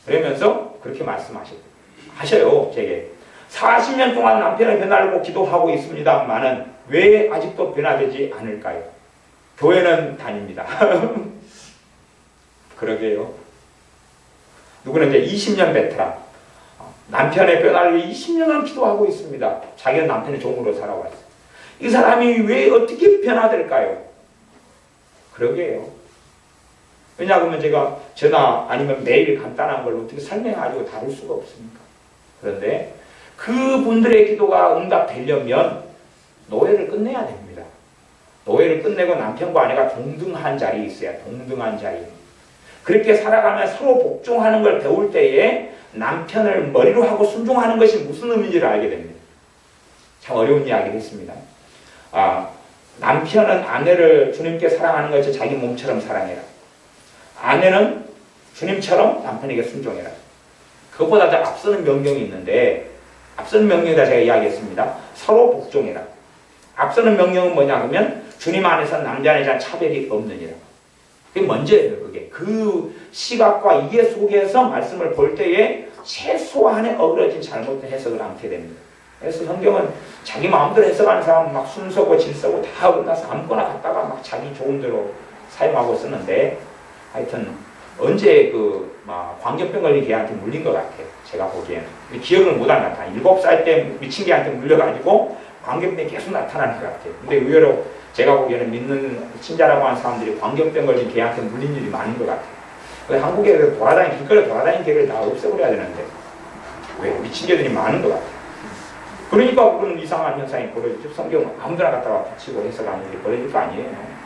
그러면서 그렇게 말씀하셔요. 제게 40년 동안 남편의 변화를 꼭 기도하고 있습니다만은 왜 아직도 변화되지 않을까요? 교회는 다닙니다. 그러게요. 누구는 이제 20년 베테랑 남편의 변화를 위해 20년을 기도하고 있습니다. 자기는 남편의 종으로 살아왔어요. 이 사람이 왜 어떻게 변화될까요? 그러게요. 왜냐하면 제가 전화 아니면 메일 간단한 걸 어떻게 설명해가지고 다룰 수가 없으니까. 그런데 그분들의 기도가 응답되려면 노예를 끝내야 됩니다. 노예를 끝내고 남편과 아내가 동등한 자리에 있어야 동등한 자리. 그렇게 살아가면 서로 복종하는 걸 배울 때에 남편을 머리로 하고 순종하는 것이 무슨 의미인지를 알게 됩니다. 참 어려운 이야기를 했습니다. 남편은 아내를 주님께 사랑하는 것이 자기 몸처럼 사랑해라. 아내는 주님처럼 남편에게 순종해라. 그것보다 더 앞서는 명령이 있는데 앞서는 명령이다 제가 이야기했습니다. 서로 복종해라. 앞서는 명령은 뭐냐 하면 주님 안에서 남자에 대한 차별이 없느니라. 그게 먼저예요. 그게 그 시각과 이해 속에서 말씀을 볼 때에 최소한의 어그러진 잘못된 해석을 않게 됩니다. 그래서 성경은 자기 마음대로 해석하는 사람은 막 순서고 질서고 다 끝나서 아무거나 갖다가 막 자기 좋은 대로 사용하고 쓰는데 하여튼 언제 광견병 걸린 개한테 물린 것 같아요. 제가 보기에는. 기억을 못한 것 같아요. 7살 때 미친 개한테 물려가지고 광견병이 계속 나타나는 것 같아요. 근데 의외로 제가 보기에는 믿는 친자라고 하는 사람들이 광견병 걸린 개한테 물린 일이 많은 것 같아요. 한국에 길거리에 돌아다니는 개를 다 없애버려야 되는데 왜 미친 개들이 많은 것 같아요. 그러니까 그런 이상한 현상이 벌어지죠. 성경은 아무데나 갖다가 붙이고 해석하는 일이 벌어질 거 아니에요.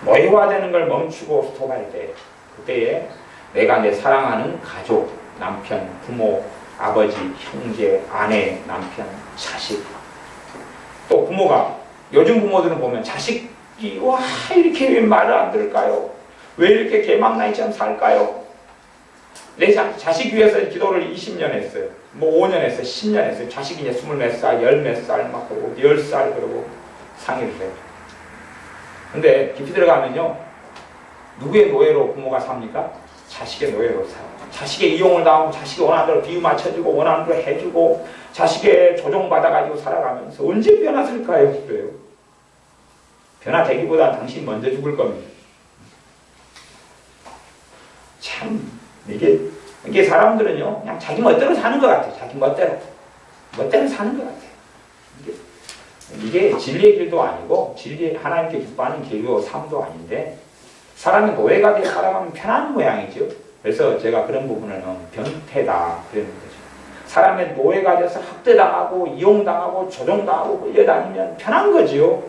노예화되는 걸 멈추고 스톱할 때 그때에 내가 내 사랑하는 가족, 남편, 부모, 아버지, 형제, 아내, 남편, 자식 또 부모가 요즘 부모들은 보면 자식이 와 이렇게 왜 말을 안 들을까요? 왜 이렇게 개망나이처럼 살까요? 내 자식 위해서 기도를 20년 했어요. 5년 했어요. 10년 했어요. 자식이 이제 20몇 살, 10몇 살 막 그러고 10살 그러고 상의를 해요. 근데 깊이 들어가면요. 누구의 노예로 부모가 삽니까? 자식의 노예로 살아요. 자식의 이용을 당하고 자식이 원하는 대로 비유 맞춰주고 원하는 대로 해주고 자식의 조종받아가지고 살아가면서 언제 변화될까요? 그래요. 변화되기보다 당신이 먼저 죽을 겁니다. 참 이게 사람들은요 그냥 자기 멋대로 사는 것 같아요. 자기 멋대로 사는 것 같아요. 이게 진리의 길도 아니고 하나님께 기뻐하는 길도 삶도 아닌데 사람이 노예가 되어 살아가면 편한 모양이죠. 그래서 제가 그런 부분은 변태다 그러는 거죠. 사람의 노예가 돼서 학대당하고 이용당하고 조종당하고 끌려다니면 편한 거죠.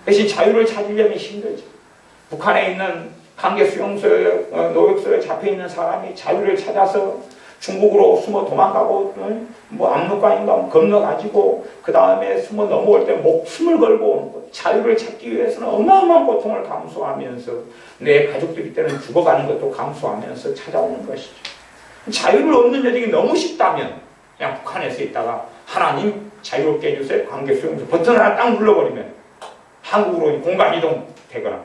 대신 자유를 찾으려면 힘들죠. 북한에 있는 강제 수용소에 노역소에 잡혀있는 사람이 자유를 찾아서 중국으로 숨어 도망가고 압록강인가 건너가지고 그 다음에 숨어 넘어올 때 목숨을 걸고 자유를 찾기 위해서는 어마어마한 고통을 감수하면서 내 가족들이 때는 죽어가는 것도 감수하면서 찾아오는 것이죠. 자유를 얻는 여정이 너무 쉽다면 그냥 북한에서 있다가 하나님 자유롭게 해주세요. 관계 수용소 버튼 하나 딱 눌러버리면 한국으로 공간 이동 되거나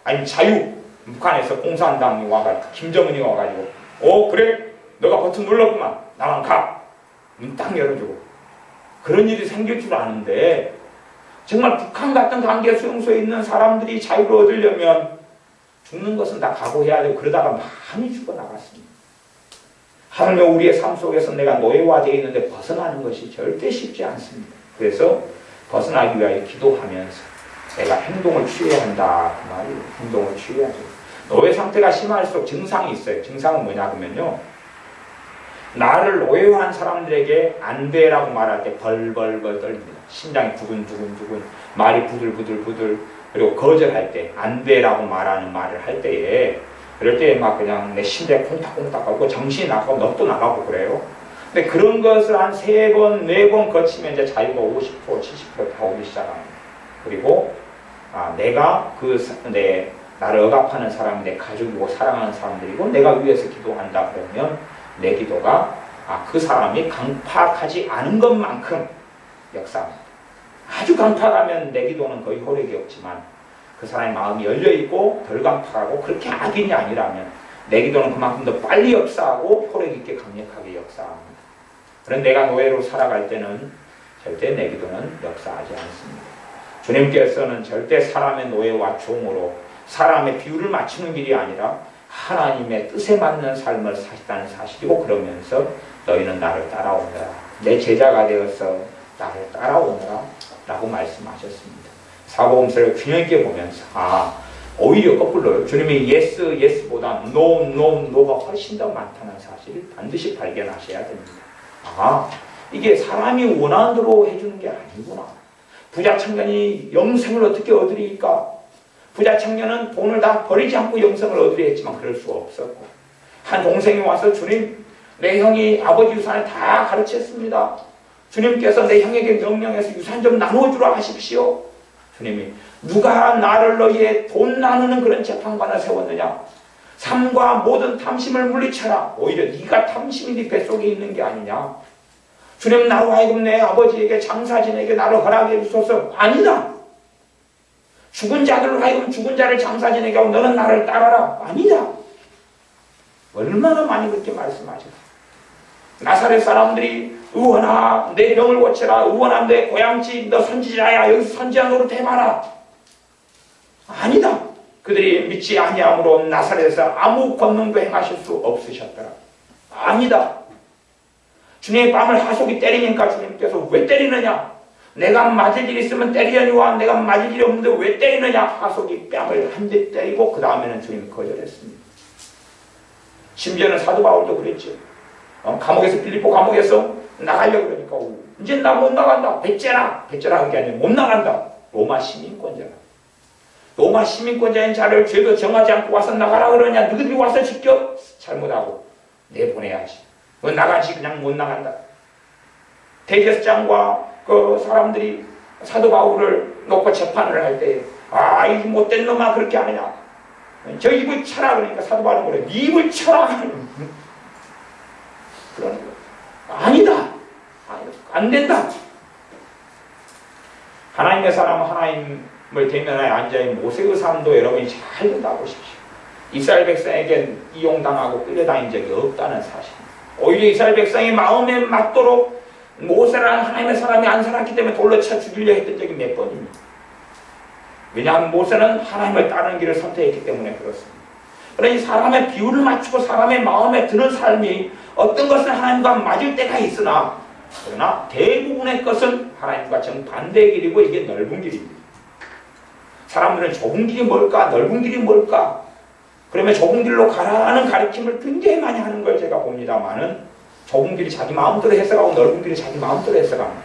아니면 자유 북한에서 공산당이 와가지고 김정은이 와가지고 그래 너가 버튼 눌렀구만 나랑 가 문 딱 열어주고 그런 일이 생길 줄 아는데 정말 북한 같은 관계 수용소에 있는 사람들이 자유를 얻으려면 죽는 것은 다 각오해야 되고 그러다가 많이 죽어나갔습니다. 하물며 우리의 삶 속에서 내가 노예화되어 있는데 벗어나는 것이 절대 쉽지 않습니다. 그래서 벗어나기 위하여 기도하면서 내가 행동을 취해야 한다 그 말이에요. 행동을 취해야죠. 노예 상태가 심할수록 증상이 있어요. 증상은 뭐냐 그러면요, 나를 노예화한 사람들에게 안 돼라고 말할 때 벌벌벌 떨립니다. 심장이 두근두근두근, 말이 부들부들부들, 그리고 거절할 때 안 돼라고 말하는 말을 할 때에 그럴 때 막 그냥 내 심장이 콩닥콩닥하고 정신이 나가고 넋도 나가고 그래요. 근데 그런 것을 한 3번, 4번 거치면 이제 자유가 50%, 70% 다 오기 시작합니다. 그리고 내가 나를 억압하는 사람이 내 가족이고 사랑하는 사람들이고 내가 위해서 기도한다 그러면 내 기도가 그 사람이 강팍하지 않은 것만큼 역사합니다. 아주 강팍하면 내 기도는 거의 효력이 없지만 그 사람의 마음이 열려있고 덜 강팍하고 그렇게 악인이 아니라면 내 기도는 그만큼 더 빨리 역사하고 효력있게 강력하게 역사합니다. 그런데 내가 노예로 살아갈 때는 절대 내 기도는 역사하지 않습니다. 주님께서는 절대 사람의 노예와 종으로 사람의 비율을 맞추는 길이 아니라 하나님의 뜻에 맞는 삶을 사시다는 사실이고 그러면서 너희는 나를 따라오너라. 내 제자가 되어서 나를 따라오너라 라고 말씀하셨습니다. 사복음서를 균형 있게 보면서 오히려 거꾸로요. 주님이 yes, yes보다 no, no, no가 훨씬 더 많다는 사실을 반드시 발견하셔야 됩니다. 이게 사람이 원하는 대로 해주는 게 아니구나. 부자 청년이 영생을 어떻게 얻으리까? 부자 청년은 돈을 다 버리지 않고 영생을 얻으려 했지만 그럴 수 없었고, 한 동생이 와서 주님, 내 형이 아버지 유산을 다 가르쳤습니다. 주님께서 내 형에게 명령해서 유산 좀 나눠주라 하십시오. 주님이 누가 나를 너희의 돈 나누는 그런 재판관을 세웠느냐? 삶과 모든 탐심을 물리쳐라. 오히려 네가 탐심이 네 뱃속에 있는 게 아니냐? 주님, 나로 하여금 내 아버지에게 장사진에게 나를 허락해 주소서. 아니다. 죽은 자들로 하여금 죽은 자를 장사진에게 하고 너는 나를 따라라. 아니다. 얼마나 많이 그렇게 말씀하셨어요. 나사렛 사람들이 의원아 내 병을 고쳐라. 의원아 내 고향집 너 선지자야. 여기서 선지자 노릇 해봐라. 아니다. 그들이 믿지 아니함으로 나사렛에서 아무 권능도 행하실 수 없으셨더라. 아니다. 주님의 뺨을 하속이 때리니까 주님께서 왜 때리느냐? 내가 맞을 일 있으면 때리려니와 내가 맞을 일이 없는데 왜 때리느냐? 하속이 뺨을 한 대 때리고 그 다음에는 주님이 거절했습니다. 심지어는 사도 바울도 그랬죠. 감옥에서 빌립보 감옥에서 나가려고 그러니까 이제 나 못 나간다. 배째라 한 게 아니라 못 나간다. 로마 시민권자라. 로마 시민권자인 자를 죄도 정하지 않고 와서 나가라 그러냐? 너희들이 와서 직접 잘못하고 내보내야지. 나가지 그냥 못 나간다. 대제사장과 그 사람들이 사도 바울을 놓고 재판을 할 때 이 못된 놈아 그렇게 하느냐? 저 입을 쳐라 그러니까 사도 바울은 그래. 네 입을 쳐라. 그러는 거예요. 아니다. 안 된다. 하나님의 사람은 하나님을 대면하여 앉아있는 모세의 삶도 여러분이 잘 들어보십시오. 이스라엘 백성에게 이용당하고 끌려다닌 적이 없다는 사실. 오히려 이스라엘 백성이 마음에 맞도록 모세라는 하나님의 사람이 안 살았기 때문에 돌로 쳐 죽이려 했던 적이 몇 번입니다. 왜냐하면 모세는 하나님을 따르는 길을 선택했기 때문에 그렇습니다. 그러니 사람의 비율을 맞추고 사람의 마음에 드는 삶이 어떤 것은 하나님과 맞을 때가 있으나 그러나 대부분의 것은 하나님과 정반대의 길이고 이게 넓은 길입니다. 사람들은 좁은 길이 뭘까? 넓은 길이 뭘까? 그러면 좁은 길로 가라는 가르침을 굉장히 많이 하는 걸 제가 봅니다만은 좁은 길이 자기 마음대로 해석하고 넓은 길이 자기 마음대로 해석합니다.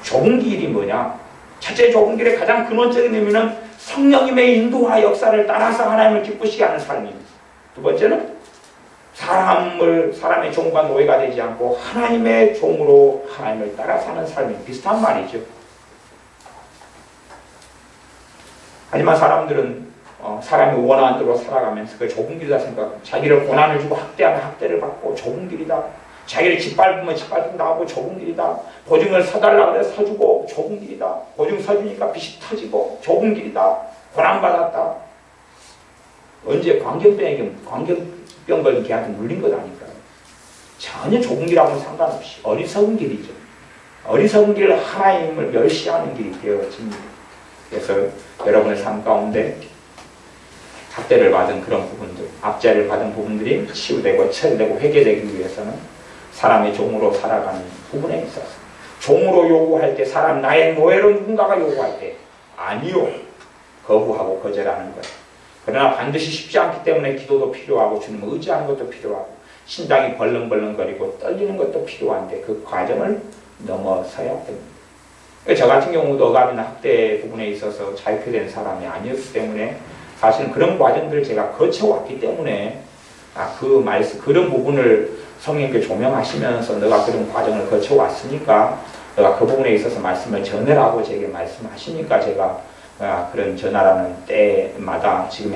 좁은 길이 뭐냐? 첫째 좁은 길의 가장 근원적인 의미는 성령님의 인도와 역사를 따라서 하나님을 기쁘시게 하는 삶입니다. 두 번째는 사람의 종과 노예가 되지 않고 하나님의 종으로 하나님을 따라 사는 삶이 비슷한 말이죠. 하지만 사람들은 사람이 원하는 대로 살아가면서 그 좁은 길이다 생각하고 자기를 고난을 주고 학대하면 학대를 받고 좁은 길이다. 자기를 짓밟으면 짓밟힌다 하고 좁은 길이다. 보증을 사달라고 해서 사주고 좁은 길이다. 보증 사주니까 빚이 터지고 좁은 길이다. 고난받았다. 언제 광견병 걸린 걔한테 물린 것 아닐까요? 전혀 좁은 길하고는 상관없이 어리석은 길이죠. 어리석은 길을 하나님을 멸시하는 길이 되어집니다. 그래서 여러분의 삶 가운데 학대를 받은 그런 부분들, 압제를 받은 부분들이 치유되고 처리되고 회개되기 위해서는 사람의 종으로 살아가는 부분에 있어서 종으로 요구할 때 사람 나의 노예로 누군가가 요구할 때 아니요 거부하고 거절하는 거예요. 그러나 반드시 쉽지 않기 때문에 기도도 필요하고 주님을 의지하는 것도 필요하고 심장이 벌렁벌렁거리고 떨리는 것도 필요한데 그 과정을 넘어서야 됩니다. 저 같은 경우도 억압이나 학대 부분에 있어서 자유케 된 사람이 아니었기 때문에 사실은 그런 과정들을 제가 거쳐왔기 때문에 그런 부분을 성령께 조명하시면서 너가 그런 과정을 거쳐왔으니까 너가 그 부분에 있어서 말씀을 전해라고 제게 말씀하시니까 제가 그런 전하라는 때마다 지금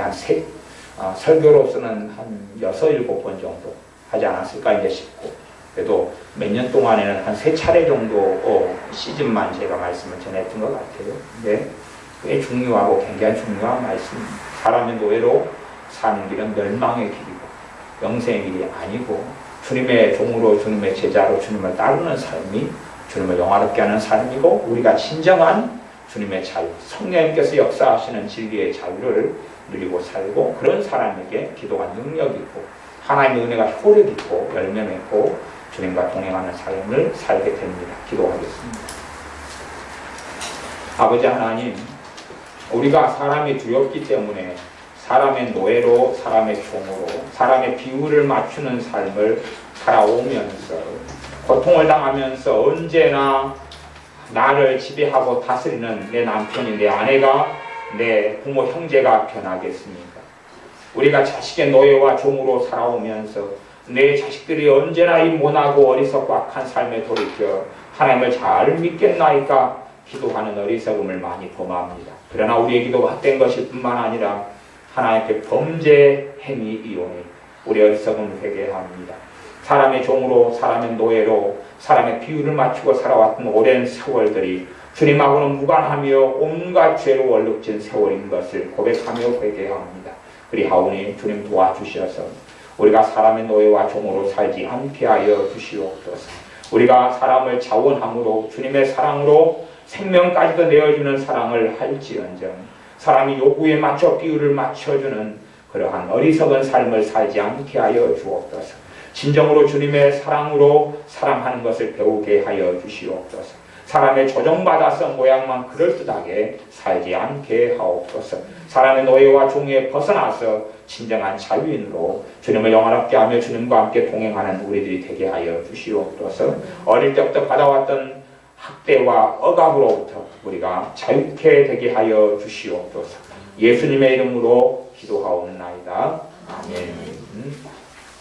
설교로서는 한 6, 7번 정도 하지 않았을까 이제 싶고 그래도 몇 년 동안에는 한 3차례 정도 시즌만 제가 말씀을 전했던 것 같아요. 근데 꽤 중요하고 굉장히 중요한 말씀입니다. 사람의 노예로 사는 길은 멸망의 길이고 영생의 길이 아니고 주님의 종으로 주님의 제자로 주님을 따르는 삶이 주님을 영화롭게 하는 삶이고 우리가 진정한 주님의 자유, 성령님께서 역사하시는 진리의 자유를 누리고 살고 그런 사람에게 기도가 능력이 있고 하나님의 은혜가 효력 있고 열매 맺고 주님과 동행하는 삶을 살게 됩니다. 기도하겠습니다. 아버지 하나님, 우리가 사람이 두렵기 때문에 사람의 노예로 사람의 종으로 사람의 비율을 맞추는 삶을 살아오면서 고통을 당하면서 언제나 나를 지배하고 다스리는 내 남편이 내 아내가 내 부모 형제가 변하겠습니까? 우리가 자식의 노예와 종으로 살아오면서 내 자식들이 언제나 이 모나고 어리석고 악한 삶에 돌이켜 하나님을 잘 믿겠나이까 기도하는 어리석음을 많이 범합니다. 그러나 우리의 기도가 헛된 것일 뿐만 아니라 하나님께 범죄 행위 이용해 우리 어리석음을 회개합니다. 사람의 종으로 사람의 노예로 사람의 비율을 맞추고 살아왔던 오랜 세월들이 주님하고는 무관하며 온갖 죄로 얼룩진 세월인 것을 고백하며 회개합니다. 그리하오니 주님 도와주셔서 우리가 사람의 노예와 종으로 살지 않게 하여 주시옵소서. 우리가 사람을 자원함으로 주님의 사랑으로 생명까지도 내어주는 사랑을 할지언정 사람이 요구에 맞춰 비율을 맞춰주는 그러한 어리석은 삶을 살지 않게 하여 주옵소서. 진정으로 주님의 사랑으로 사랑하는 것을 배우게 하여 주시옵소서. 사람의 조정받아서 모양만 그럴듯하게 살지 않게 하옵소서. 사람의 노예와 종에 벗어나서 진정한 자유인으로 주님을 영화롭게 하며 주님과 함께 동행하는 우리들이 되게 하여 주시옵소서. 어릴 때부터 받아왔던 학대와 억압으로부터 우리가 자유케 되게 하여 주시옵소서. 예수님의 이름으로 기도하옵나이다. 아멘.